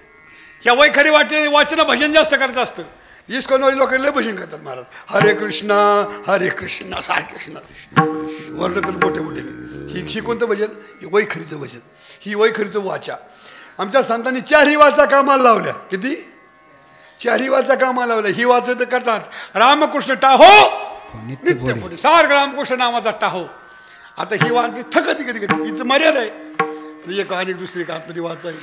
A: ह्या वैखरी वाचन भजन जास्त करत असतं. इस्कॉनवाली लोक लय भजन करतात महाराज. हरे कृष्णा सारखे कृष्ण वर्णातील मोठे ही कोणतं भजन? हे वैखरीचं भजन. ही वैखरीचं वाचा. आमच्या संतांनी 4 वाचा कामाला लावल्या. किती? 4 वाचा कामाला लावल्या. ही वाचा तर करतात रामकृष्ण टाहो नित्य पुढे सारखं रामकृष्ण नामाचा टाहो. आता ही वाचा थकती कधी हिचं मर्यादा आहे. एक आणि दुसरी एक आतमध्ये वाचा आहे.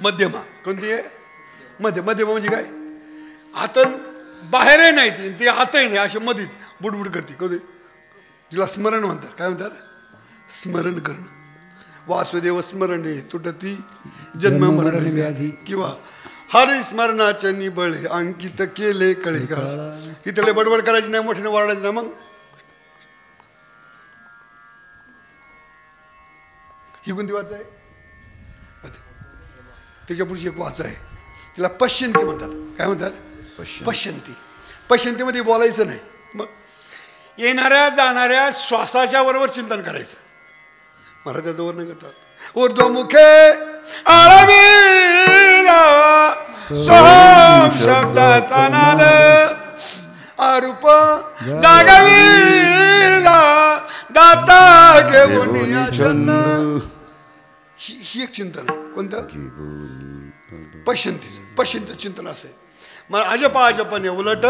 A: मध्यमा कोणती आहे? मध्ये मध्ये म्हणजे काय आता बाहेरही नाही ती आतही नाही अशी मध्येच बुडबुड करते कधी जिला स्मरण म्हणतात काय म्हणतात स्मरण करणं वासुदेव स्मरणे तुटती जन्म मरण व्याधी किंवा हरी स्मरणाचे निबळे अंकित केले कळे काळा इथले बडबड करायची नाही मोठ्याने वाढायची ना मग ही कोणती वाचा आहे त्याच्या पुढची एक वाचा आहे तिला पश्यंती म्हणतात काय म्हणतात पश्यंती पश्यंतीमध्ये बोलायचं नाही मग येणाऱ्या जाणाऱ्या श्वासाच्या बरोबर चिंतन करायचं मराठ्याचं वर्णन करतात ऊर्ध्वमुखे आळवीला सोहम शब्दाचा नाद अरूप जागविला दाता घेऊन छंद ही एक चिंतन आहे कोणतं पश्यंतीचं चिंतन असं आहे मग अजपाने उलट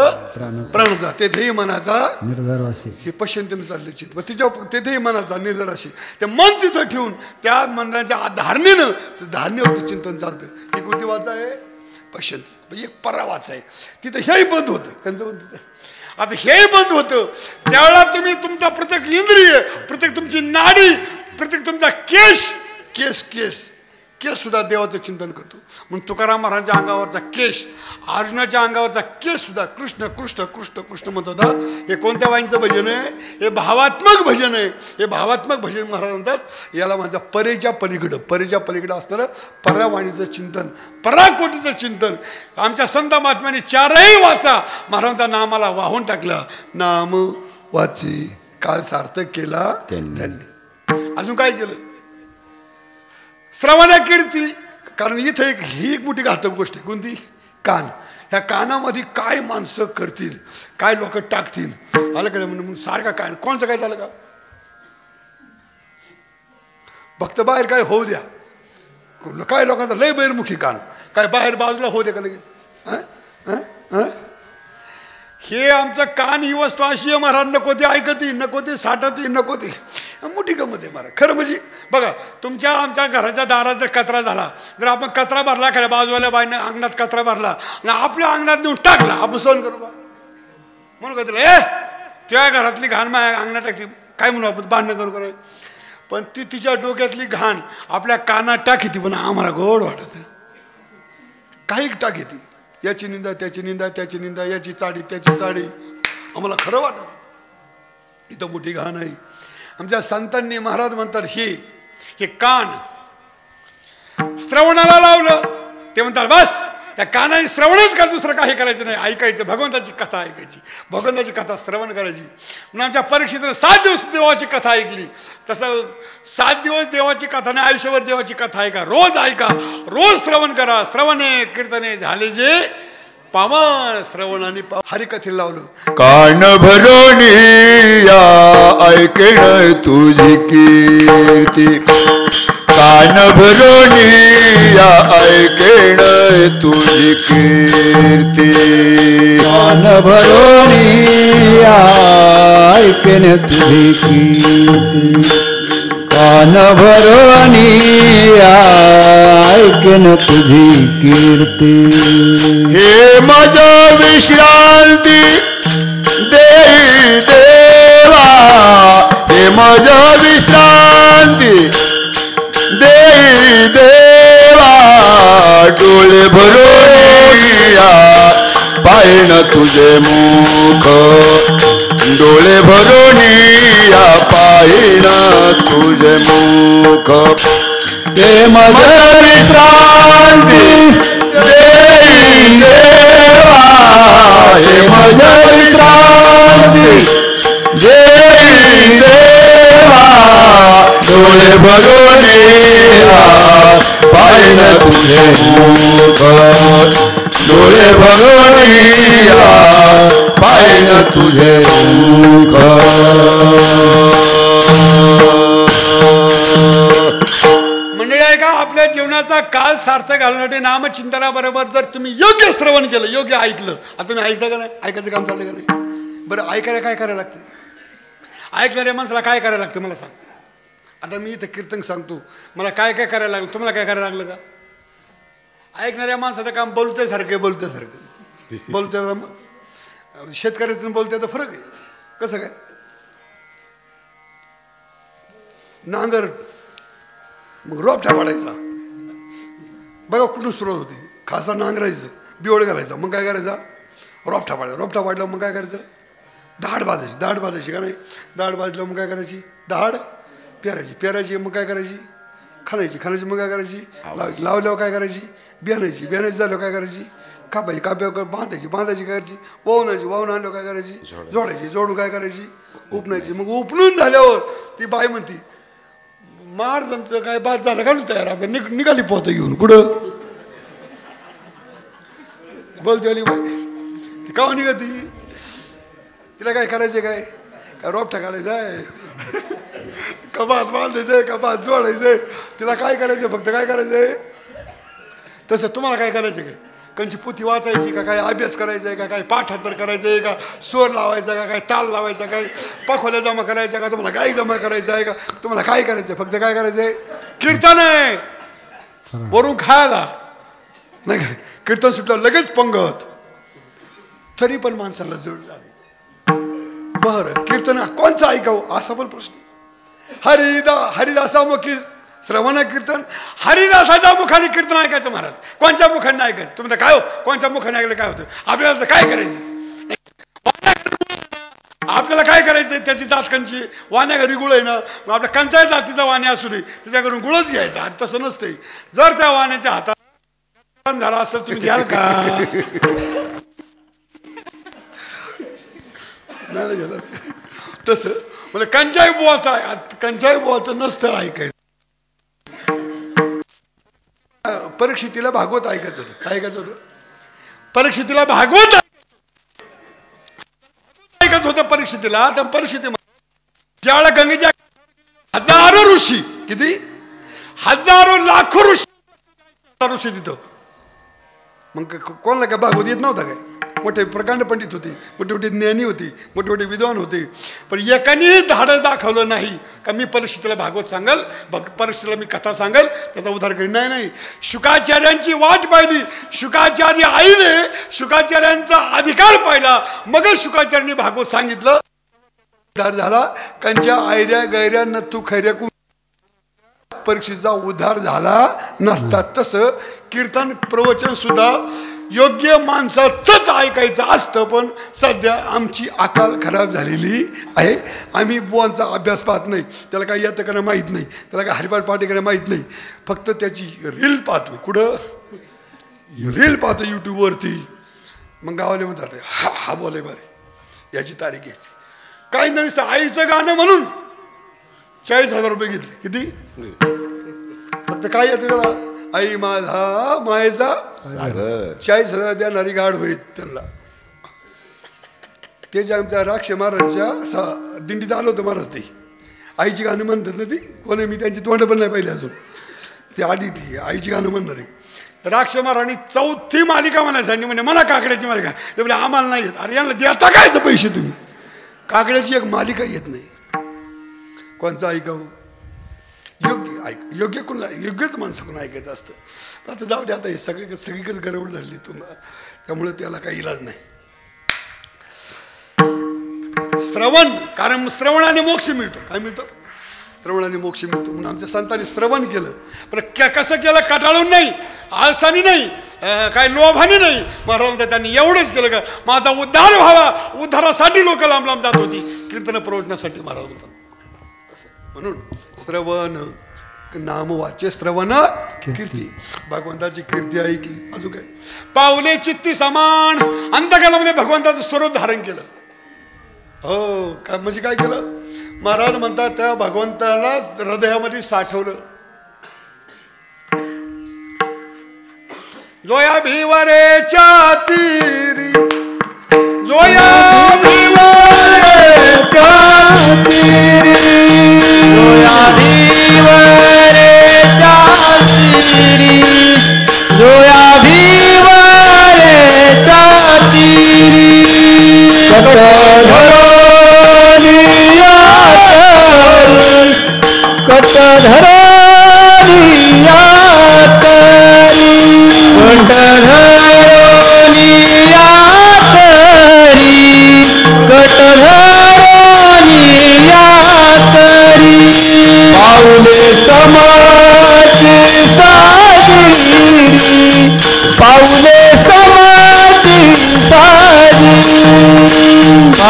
A: प्राणजा तेथेही मनाचा निर्धार असे हे पश्यंतीने चालले चिंतन तिच्या तेथेही मनाचा निर्धार असे ते मन तिथं ठेवून त्या मनाच्या धारणेनं धारणेवरती चिंतन चालतं ही कोणती वाचा आहे पश्यंती एक परा वाचा आहे तिथं हेही बंद होतं त्यांचं बंद तिथं आता हेही बंद होतं त्यावेळेला तुम्ही तुमचा प्रत्येक इंद्रिय प्रत्येक तुमची नाडी प्रत्येक तुमचा केस सुद्धा देवाचं चिंतन करतो म्हणून तुकाराम महाराजांच्या अंगावरचा केश अर्जुनाच्या अंगावरचा केस सुद्धा कृष्ण कृष्ण कृष्ण कृष्ण म्हणत होता हे कोणत्या वाईंचं भजन आहे हे भावात्मक भजन आहे हे भावात्मक भजन महाराज म्हणतात याला माझा परेच्या पलीकडं असणारं परावाणीचं चिंतन पराकोटीचं चिंतन आमच्या संत महात्म्याने चारही वाचा महाराजांच्या नामाला वाहून टाकलं नाम वाची काळ सार्थक केला त्यांनी अजून काय केलं श्रवण कीर्ती कारण इथं ही एक मोठी घातक गोष्ट आहे कोणती कान ह्या कानामध्ये काय माणसं करतील काय लोक टाकतील आलं का म्हणून सारखा काय कोणचं काय झालं का फक्त बाहेर काय होऊ द्या काय लोकांचा लय बहिर्मुखी कान काय बाहेर बाजूला होऊ द्या का लगेच हे आमचं कान ही वस्तू अशी आहे महाराज नको ते ऐकती नको ते साठती नको ते मोठी गमत आहे महाराज खरं म्हणजे बघा तुमच्या आमच्या घराच्या दारात जर कचरा झाला जर आपण कचरा भरला खऱ्या बाजूवाल्या बाईनं अंगणात कचरा भरला आणि आपल्या अंगणात नेऊन टाकला आपण सहन करू का म्हणून का तुला तुझ्या घरातली घाण माझ्या अंगणात टाकते काय म्हणू आपण भांडणं करू करा पण ती तिच्या डोक्यातली घाण आपल्या कानात टाकी पण आम्हाला गोड वाटत काही टाकी याची निंदा त्याची निंदा त्याची निंदा याची चाडी त्याची चाडी आम्हाला खरं वाटत इथं मोठी घाण आहे आमच्या संतांनी महाराज म्हणतात हे कान श्रवणाला लावलं ते म्हणतात बस या कानाने श्रवणच कर दुसरं काही करायचं नाही ऐकायचं भगवंताची कथा ऐकायची भगवंताची कथा श्रवण करायची म्हणून आमच्या परीक्षेत 7 दिवस देवाची कथा ऐकली तसं 7 दिवस देवाची कथा नाही आयुष्यभर देवाची कथा ऐका रोज श्रवण करा श्रवणे कीर्तने झाले जे पावन श्रवणाने हरिकथेला लावलं
B: कान भरून या ऐकण तुझी कीर्ती कान भरून या ऐकण तुझी कीर्ती कान भरून या ऐकण तुझी कीर्ती कान भरून या ऐकण तुझी कीर्ती हे माझा विश्रांती देई देवा हे माझा विश्रांती देई देवा डोळे भरून या पाहिन तुझे मुख डोळे भरून या पाहिन तुझे मुख हे माझा विश्रांती देई देवा हे माझा विश्रांती देई देवा डोळे भरून पाहिन तुझे मुख डोळे भरून पाहिन तुझे मुख
A: मंडळी आहे का आपल्या जीवनाचा काळ सार्थक घालण्यासाठी नामचिंतनाबरोबर जर तुम्ही योग्य श्रवण केलं योग्य ऐकलं आता तुम्ही ऐकता का नाही ऐकायचं काम चाललं का नाही बरं ऐकायला काय करायला लागतं ऐकणाऱ्या माणसाला काय करायला लागतं मला सांग आता मी इथं कीर्तन सांगतो मला काय काय करायला लागलं तुम्हाला काय करायला लागलं का ऐकणाऱ्या माणसाचं काम बोलत्यासारखं बोलत्या शेतकऱ्याचं बोलत्याचा फरक आहे. कसं काय नांगर मग रोपठा पाडायचा बघा कुठून सुरुवात होती. खासा नांगरायचं बिवड घालायचा मग काय करायचा रोपठा पाडला मग काय करायचं दाढ भाजायची का नाही. दाढ भाजलं मग काय करायची दाढ पेरायची मग काय करायची खाणायची मग काय करायची लावल्यावर काय करायची बियाणायची झाल्यावर काय करायची काप्यावर बांधायची काय करायची वाहून आणल्यावर काय करायची जोडून काय करायची उपणायची. मग उपणून झाल्यावर ती बाई म्हणती महाराजांचं काय बाद झालं का तयार आपण निघाली पोहतं घेऊन कुठं बोलते वाली बाई ती का निघती तिला काय करायचं काय रोपठा काढायचा आहे कपास बांधायचंय कपास जोडायचंय तिला काय करायचं फक्त काय करायचंय. तसं तुम्हाला काय करायचं काय कंची पोथी वाचायची का काय अभ्यास करायचा आहे का काय पाठांतर करायचं आहे का स्वर लावायचा का काय ताल लावायचा काय पखोल्या जमा करायचा का तुम्हाला गाई जमा करायचं आहे का तुम्हाला काय करायचं आहे फक्त काय करायचं आहे कीर्तन आहे वरून खायला नाही काय कीर्तन सुटलं लगेच पंगत तरी पण माणसाला जड झाले. बरं कीर्तन कोणचं ऐकावं असा पण प्रश्न. हरिदासामुखी श्रवण कीर्तन हरिदासाच्या मुखाने कीर्तन ऐकायचं महाराज कोणत्या मुखाने ऐकायचं तुम्ही काय हो कोणत्या मुखाने ऐकलं काय होतं आपल्याला तर काय करायचं आपल्याला काय करायचं त्याची जातकांची वाण्या घरी गुळ आहे ना मग आपल्या कंचाय जातीचा वाण्या असू नये त्याच्याकडून गुळच घ्यायचा आणि तसं नसतंय. जर त्या वाण्याच्या हातात झाला असेल तुम्ही घ्याल का नाही गेलं तसं म्हणजे कंचाई बुवाचं नसतं ऐकायचं. परीक्षितीला भागवत ऐकायचं होतं काय ऐकायचं होतं परीक्षितीला भागवत ऐकायचं होतं परीक्षितीला. तर परीक्षिती ज्यावेळेला गंगेच्या हजारो ऋषी किती हजारो लाखो ऋषी तिथं मग कोणाला काय भागवत येत नव्हता काय मोठे प्रकांड पंडित होते मोठे ज्ञानी होते मोठे विद्वान होते पण एकानेही धाडं दाखवलं नाही का मी परीक्षितीला भागवत सांगाल परीक्षितीला मी कथा सांगाल त्याचा उद्धार करीन. नाही शुकाचार्यांची वाट पाहिली शुकाचार्य आईने शुकाचार्यांचा अधिकार पाहिला मगच शुकाचार्यांनी भागवत सांगितलं. उद्धार झाला कंच्या आयऱ्या गैऱ्या नथू खैऱ्या परीक्षेचा उद्धार झाला नसता. तसं कीर्तन प्रवचन सुद्धा योग्य माणसाचंच ऐकायचं असतं पण सध्या आमची अकाल खराब झालेली आहे. आम्ही बुवांचा अभ्यास पाहत नाही त्याला काय येतं का माहीत नाही त्याला काय हरिपाठ पाठी करायला माहीत नाही फक्त त्याची रील पाहतो कुठं रील पाहतो यूट्यूबवरती. मग गावाले म्हणतात हा बोलाय बरे याची तारीख घ्यायची काही नाही नुसतं आईचं गाणं म्हणून 40,000 रुपये घेतले किती फक्त काय येते त्याला आई माझा मायेचा 40,000 देणारी गाड होईल त्यांना. ते जे आमच्या राक्ष महाराजच्या दिंडीत आलो होतं महाराज ते आईची गाणं म्हणतात ना ती कोणी मी त्यांची तोंड पण नाही पाहिली अजून ती आधी ती आईची गाणं म्हणणार आहे. राक्ष महाराजांनी 4थी मालिका म्हणायची म्हणजे मला काकड्याची मालिका ते म्हणजे आम्हाला नाही येत. अरे यांना देता काय तर पैसे तुम्ही काकड्याची एक मालिका येत नाही कोणचं ऐकावं योग्य कोण योग्यच माणसाकडून ऐकायचं असतं. आता जाऊ दे आता हे सगळीकडे गडबड झाली तुम्हाला त्यामुळे त्याला काही इलाज नाही. श्रवण कारण श्रवणाने मोक्ष मिळतो काय मिळतो श्रवणाने मोक्ष मिळतो म्हणून आमच्या संतांनी श्रवण केलं पण कसं केलं कटाळून नाही आळसाने नाही काय लोभाने नाही. महाराज त्यांनी एवढंच केलं का माझा उद्धार व्हावा उद्धारासाठी लोक लांब लांब जात होती कीर्तन प्रवचनासाठी महाराज म्हणतात. म्हणून श्रवण नामवाच्य श्रवण कीर्ती भगवंताची कीर्ती ऐकली अजून काय पावले चित्ती समान अंतकालामध्ये भगवंताचं स्वरूप धारण केलं. हो काय म्हणजे काय केलं महाराज म्हणतात त्या भगवंताला हृदयामध्ये साठवलं. जोया भिवरेच्या तीरी जोया भिवरेच्या तीरी
C: जोया भिवरेच्या तीरी जोया भिवरेच्या तीरी कट धरलिया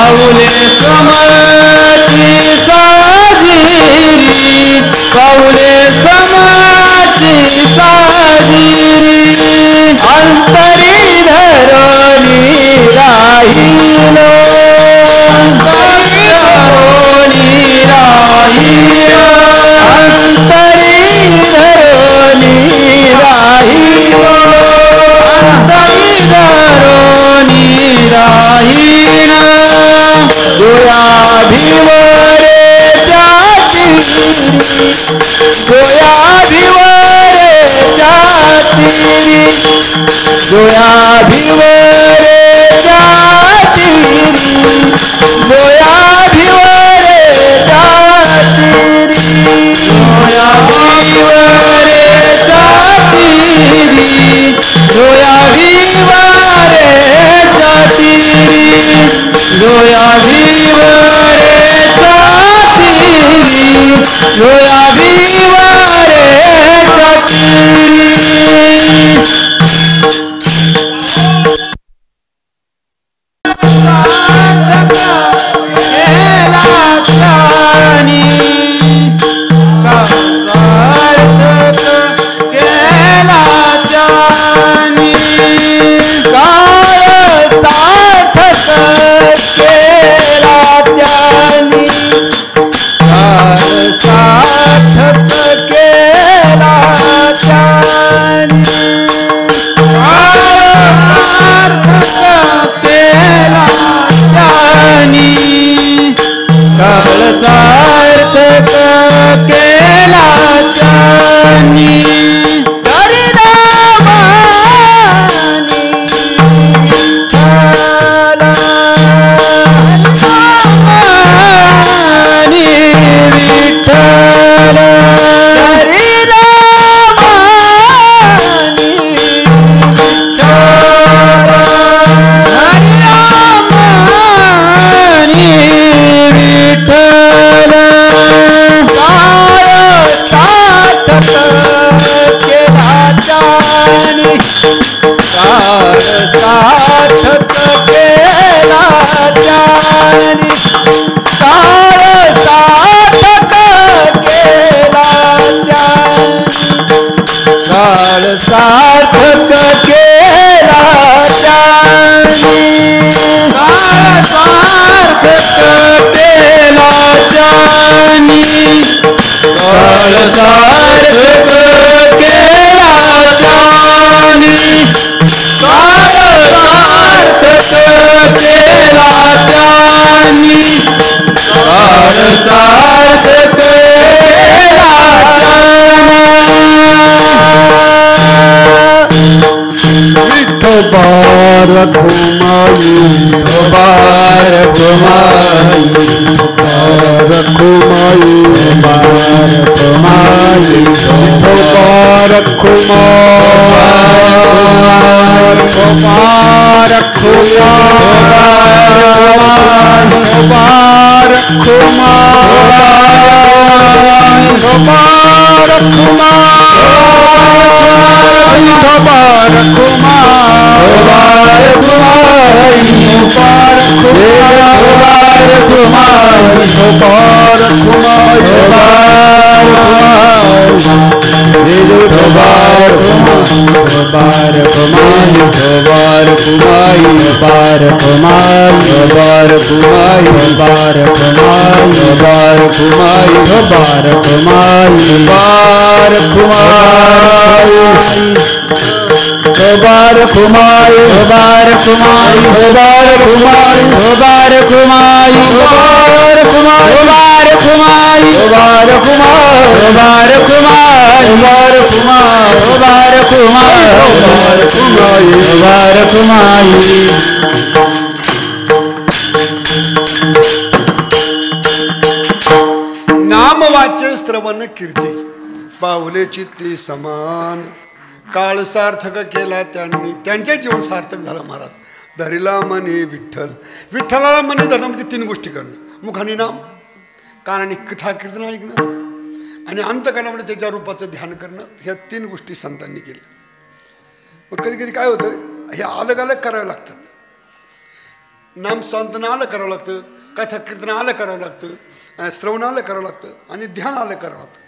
C: पाऊले समाची साजिरी पाऊले समाची साजिरी अंतरी धरोनी राहिलो अंतरी धरोनी राहिलो अंतरी धरोनी राहिलो अंतरी धरोनी राहिलो गोया भिवरे जाती गोया भिवरे जाती गोया भिवरे जाती गोया भिवरे जाती गोया भिवरे जाती गोया भिवरे जाती गोया भिवरे जाती गोया भिवरे जाती सार्थक केला जानी सार्थक केला जानी सार्थक केला जानी सार्थक केला जानी सार्थक केला जानी सार्थक केला
B: बार घुमाई बार घुमाई बार घुमाई बार घुमाई बार
A: नामवाच्य श्रवण कीर्ती पावले चित्ती समान काळ सार्थक केला त्यांनी त्यांचे जीवन सार्थक झालं महाराज. धरिला मने विठ्ठल विठ्ठलाला मने धरणं म्हणजे तीन गोष्टी करणं मुखाने नाम कानाने कथा कीर्तन ऐकणं आणि अंतकरणामध्ये त्याच्या रूपाचं ध्यान करणं ह्या तीन गोष्टी संतांनी केल्या. मग कधी कधी काय होतं हे अलग अलग करावे लागतात. नाम संतन आलं करावं लागतं, कथा कीर्तन आलं करावं लागतं, श्रवण आलं करावं लागतं आणि ध्यान आलं करावं लागतं.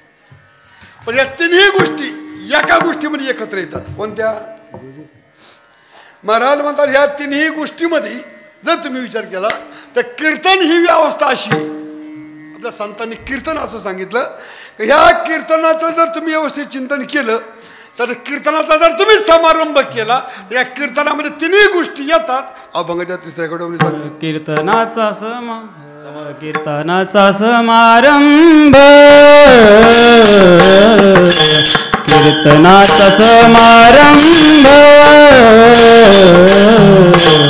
A: पण या तिन्ही गोष्टी एका गोष्टीमध्ये एकत्र येतात. कोणत्या? महाराज म्हणतात ह्या तिन्ही गोष्टीमध्ये जर तुम्ही विचार केला तर कीर्तन ही व्यवस्था अशी. आपल्या संतांनी कीर्तन असं सांगितलं की ह्या कीर्तनाचं जर तुम्ही व्यवस्थित चिंतन केलं तर कीर्तनाचा जर तुम्ही समारंभ केला या कीर्तनामध्ये तिन्ही गोष्टी येतात. अभंगाच्या तिसऱ्या कडवणी सांगतात
C: कीर्तनाचा समारंभ, कीर्तनाचा समारंभ,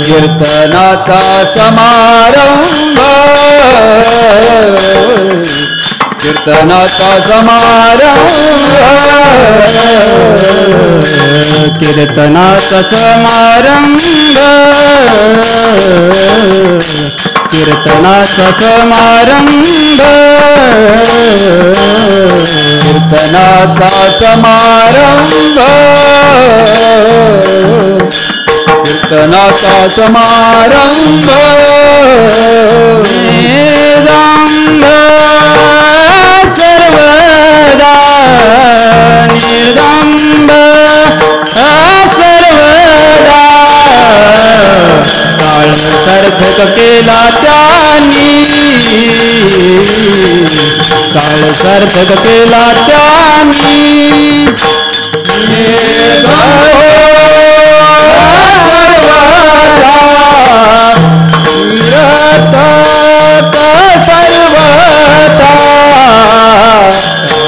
C: कीर्तनाचा समारंभ, कीर्तनाचा समारंभ, कीर्तनाचा समारंभ, कीर्तनाचा समारंभ, कीर्तनाचा समारंभ, कीर्तनाचा समारंभ, निर्दंभ सर्वदा, निर्दंभ सर्वदा, काळ सार्थक केला त्यांनी, काळ सार्थक केला त्यांनी,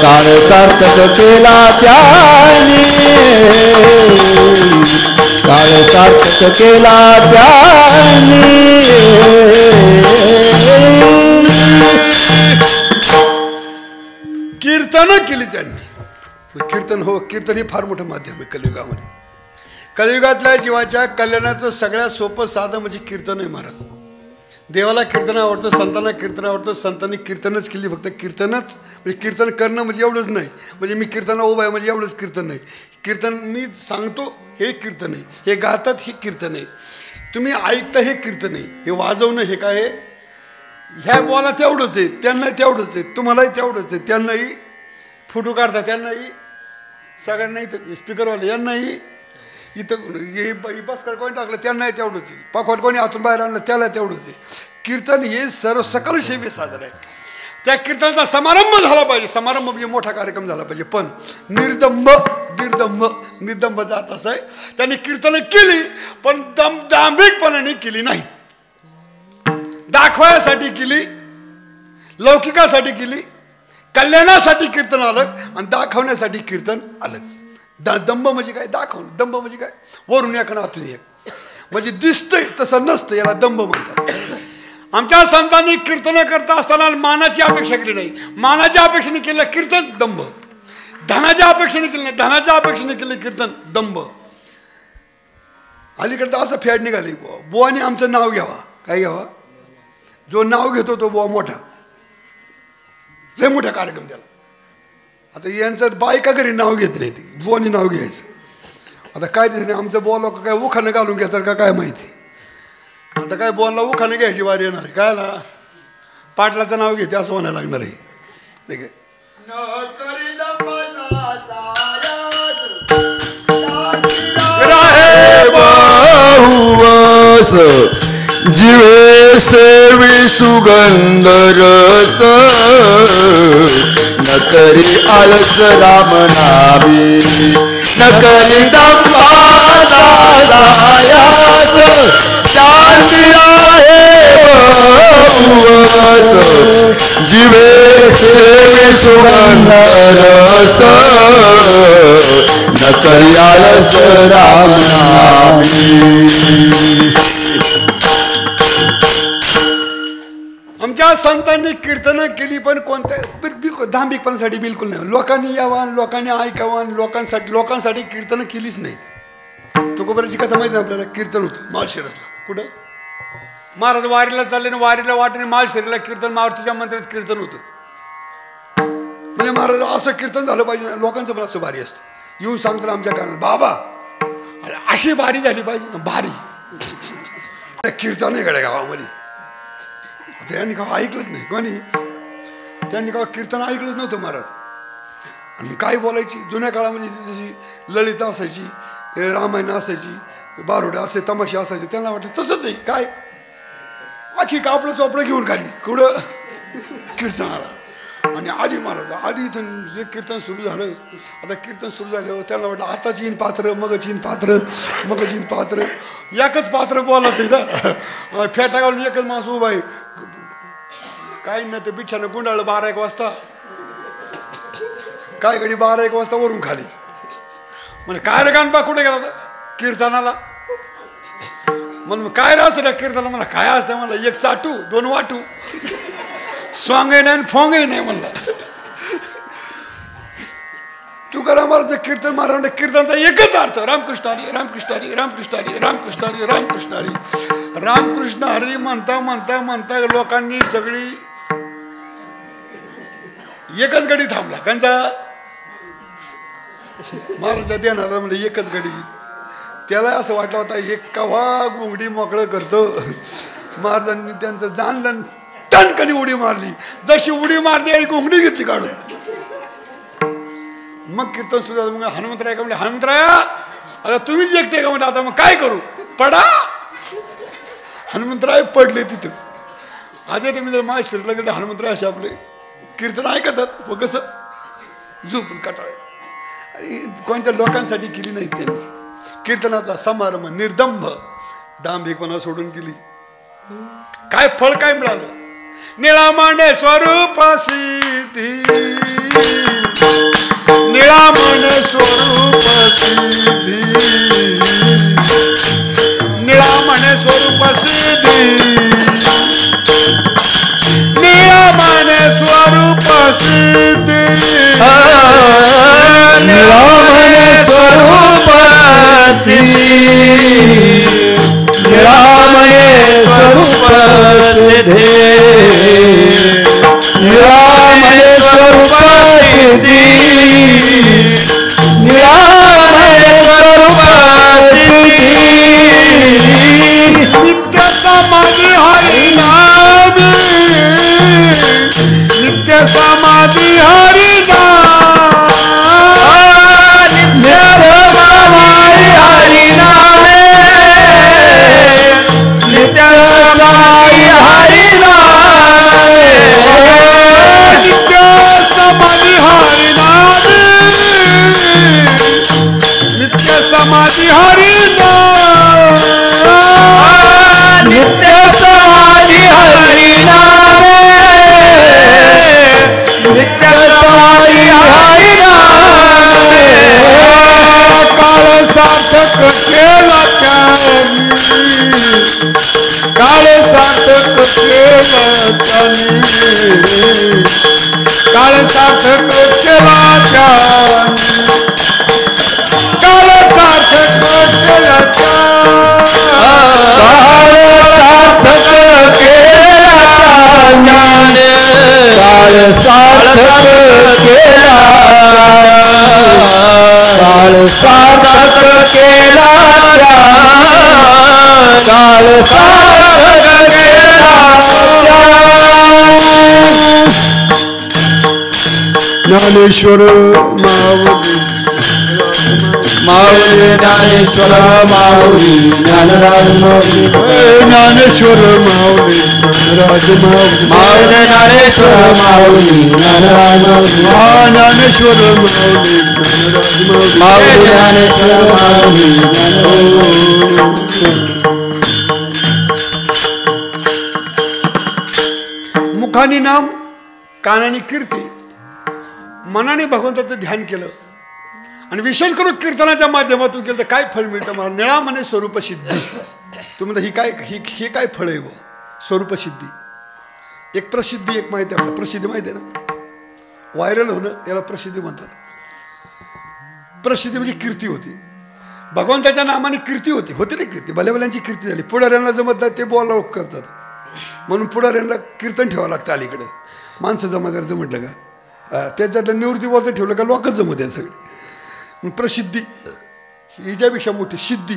C: काळ सार्थक केला त्याने, काळ सार्थक केला त्याने.
A: कीर्तन केली त्यांनी. कीर्तन हो, कीर्तन हे फार मोठं माध्यम आहे कलियुगामध्ये. कलियुगातल्या जीवाच्या कल्याणाचं सगळ्यात सोपं साधं म्हणजे कीर्तन आहे. महाराज देवाला कीर्तन आवडतं, संतांना कीर्तन आवडतं, संतांनी कीर्तनच केली. फक्त कीर्तनच म्हणजे कीर्तन करणं म्हणजे एवढंच नाही, म्हणजे मी कीर्तनाला उभा आहे म्हणजे एवढंच कीर्तन नाही. कीर्तन मी सांगतो हे कीर्तन आहे, हे गातात हे कीर्तन आहे, तुम्ही ऐकता हे कीर्तन आहे, हे वाजवणं हे काय आहे, ह्या बोला तेवढंच आहे, त्यांनाही तेवढंच आहे, तुम्हालाही तेवढंच आहे, त्यांनाही फोटो काढता, त्यांनाही सगळ्यांना इथं स्पीकरवाले यांनाही इथं हे बसकर कोणी टाकलं त्यांनाही तेवढंच आहे, पाखवट कोणी आतून बाहेर आणलं त्याला तेवढंच आहे. कीर्तन हे सर्व सकल सेवे साधन आहे. त्या कीर्तनाचा समारंभ झाला पाहिजे. समारंभ म्हणजे मोठा कार्यक्रम झाला पाहिजे. पण निर्दंभ जात असं आहे. त्यांनी कीर्तन केली पण दांभिकपणाने केली नाही. दाखवायसाठी केली, लौकिकासाठी केली, कल्याणासाठी कीर्तन अलग आणि दाखवण्यासाठी कीर्तन अलग. दंभ म्हणजे काय? दाखवणं. दंभ म्हणजे काय? वरून एक आणि आतून एक, म्हणजे दिसतंय तसं नसतं, याला दंभ म्हणतात. आमच्या संतांनी कीर्तन करता असताना मानाची अपेक्षा केली नाही. मानाच्या अपेक्षेने केलं कीर्तन दंभ. धनाच्या अपेक्षेने केलं नाही, धनाच्या अपेक्षेने केलं कीर्तन दंभ. अलीकडे असं फॅड निघाली, बुवाने आमचं नाव घ्यावा. काय घ्यावा? जो नाव घेतो तो बुवा मोठा, लय मोठा कार्यक्रम त्याला. आता यांचं बायका घरी नाव घेत नाही, ती बुवानी नाव घ्यायचं. आता काय दिसत नाही, आमचं बुवा लोक काय उखाणं घालून घेतात का काय माहिती. आता काय बुवाला उखाणं घ्यायची वारी येणार आहे. काय पाटलाचं नाव घेते असं म्हणायला लागणार आहे. ठीक आहे.
B: जीवे सेवी सुगंध रस, न करी आलस राम नामी, न करी दंभाचा दायास, शांती आहे बहुवस. जीवे सेवी सुगंध रस, न करी आलस राम नामी.
A: आमच्या संतांनी कीर्तनं केली पण कोणत्या बिलकुल धांबिकपणासाठी बिलकुल नाही. लोकांनी यावं, लोकांनी ऐकावं, लोकांसाठी कीर्तनं केलीच नाहीत. तुकोबराची कथा माहिती ना आपल्याला. कीर्तन होतं माळशिरसला. कुठं? महाराज वारीला चालले ना, वारीला वाटेने माळशिरसला कीर्तन, मारुतीच्या मंदिरात कीर्तन होतं. म्हणजे महाराज असं कीर्तन झालं पाहिजे ना. लोकांचं पण असं भारी असतं. येऊन सांगतात आमच्या कानात, बाबा अशी भारी झाली पाहिजे ना, भारी कीर्तन आहे गड्या गावामध्ये. त्यांनी का ऐकलंच नाही कोणी, त्यांनी का कीर्तन ऐकलंच नव्हतं महाराज. आणि काय बोलायची जुन्या काळामध्ये जशी ललिता असायची, रामायण असायची, बारोड्या असे तमाशे असायचे, त्यांना वाटलं तसंच आहे काय. आखी कापडं चोपडं घेऊन खाली कुठं कीर्तनाला. आणि आधी महाराज आधी इथून जे कीर्तन सुरू झालं, आता कीर्तन सुरू झाल्यावर त्यांना वाटलं आताच येईन पात्र, मगच येईन पात्र, मगच येईन पात्र. एकच पात्र बोलत इथं फेटा घालून एकच माणूस उभा आहे. काही नाही ते बिछानं गुंडाळलं 12-1 वाजता, काय घडी 12-1 वाजता वरून खाली. म्हणजे काय रे गाणपा कुठे गेला कीर्तनाला. म्हणून काय रे असं कीर्तनाला. मला काय असतं मला 1 चाटू 2 वाटू, स्वांगही नाही फोंगही नाही म्हणला. तुकाराम महाराज कीर्तन महाराज कीर्तनचा एकच अर्थ रामकृष्ण हरी रामकृष्ण हरी रामकृष्ण हरी रामकृष्ण हरी रामकृष्ण हरी रामकृष्ण हरी म्हणता म्हणता म्हणता लोकांनी सगळी एकच गडी थांबला. कंचा महाराजा देणार म्हणजे एकच गडी. त्याला असं वाटलं होता हे कव्हा गुंगडी मोकळं करतो. महाराजांनी त्यांचं जाणलं, टणकनी उडी मारली. जशी उडी मारली आणि गुंगडी घेतली काढून. मग कीर्तन सुरू झालं. मग हनुमंतराय का म्हणजे हनुमंतराया आता तुम्हीच एकटे का म्हणजे आता मग काय करू पडा. हनुमंतराय पडले तिथं. आधी तुम्ही जर माझ्या शरीराला गेले हनुमंतराय असे आपले कीर्तन ऐकतात व कसं झोपून कटाळे. आणि कोणत्या लोकांसाठी केली नाही त्यांनी कीर्तनाचा समारंभ निर्दंभ दांभिकपणा सोडून केली. काय फळ काय मिळालं. निळामांडे स्वरूप सिद्धी, निळामांडे स्वरूप सिद्धी, निळामांडे स्वरूप सिद्धी, निळामांडे स्वरूप सिद्धी,
C: निळामांडे स्वरूप सिद्धी, निळामांडे स्वरूप सिद्धी, निळामांडे स्वरूप सिद्धी, निळामांडे स्वरूप सिद्धी.
A: नित्य समाधी हरी नाम, नित्य समाधी हरी नाम,
C: नित्य समाधी हरी नाम, नित्य समाधी हरी नाम,
A: नित्य समाधी हरी नाम, नित्य समाधी हरी नाम,
C: नित्य समाधी हरी नाम, नित्य समाधी हरी नाम.
A: काळ सार्थक केला त्यांनी, काळ सार्थक केला त्यांनी, काळ सार्थक केला त्यांनी, काळ सार्थक केला त्यांनी.
C: काळ सार्थक केला, काळ सार्थक केला, काळ सार्थक केला.
A: ज्ञानेश्वर
C: माऊली ज्ञानेश्वर माऊली ज्ञानराज माऊली,
A: ज्ञानेश्वर माऊली ज्ञानराज माऊली,
C: माऊली ज्ञानेश्वर माऊली ज्ञानराज माऊली,
A: ज्ञानेश्वर माऊली ज्ञानराज
C: माऊली ज्ञानेश्वर माऊली
A: माऊली. मुखानी नाम, कानाने कीर्ती, मनाने भगवंताचं ध्यान केलं आणि विशेष करून कीर्तनाच्या माध्यमातून केलं तर काय फळ मिळतं मला. निळामने स्वरूप सिद्धी. तुम्ही म्हणता ही काय फळ आहे व स्वरूप सिद्धी. एक प्रसिद्धी, एक माहिती आपल्याला प्रसिद्धी माहिती आहे ना, व्हायरल होणं याला प्रसिद्धी म्हणतात. प्रसिद्धी म्हणजे कीर्ती होती. भगवंताच्या नामाने कीर्ती होती ना कीर्ती. भल्याभल्यांची कीर्ती झाली. पुढाऱ्यांना जमत नाही ते बोलावं करतात म्हणून पुढाऱ्यांना कीर्तन ठेवावं लागतं अलीकडे. माणसं जमा करायचं म्हटलं का त्याच्यातलं निवृत्तीवाचं ठेवलं का लोकच जमत आहेत सगळे. प्रसिद्धी हिच्यापेक्षा मोठी सिद्धी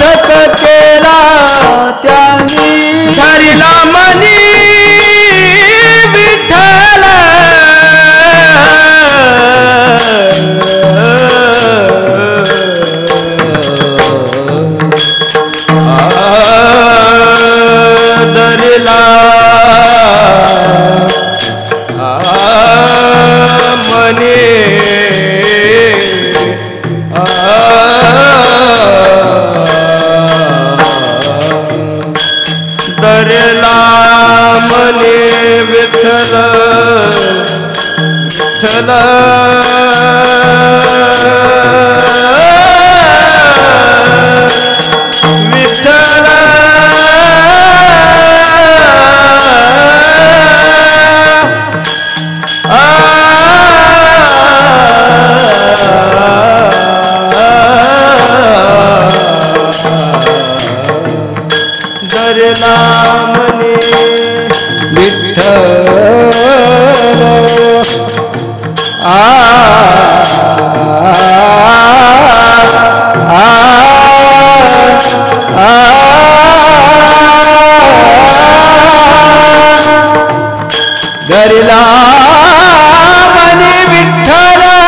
C: सार्थक केला त्यांनी धरिला मनी विठ्ठल धरिला मनी धरला मने विठ्ठल विठ्ठल विठ्ठल धरला मने विठ्ठल धरला मने विठ्ठल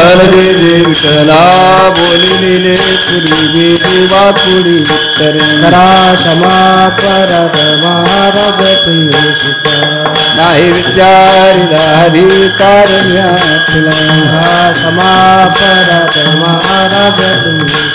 B: विठ्ठला बोलिले पूर्वी देवा थोडी करा क्षमा परत महाराज तुम्ही नाही विचारिला अधिकार क्षमा परत महाराज तुम्ही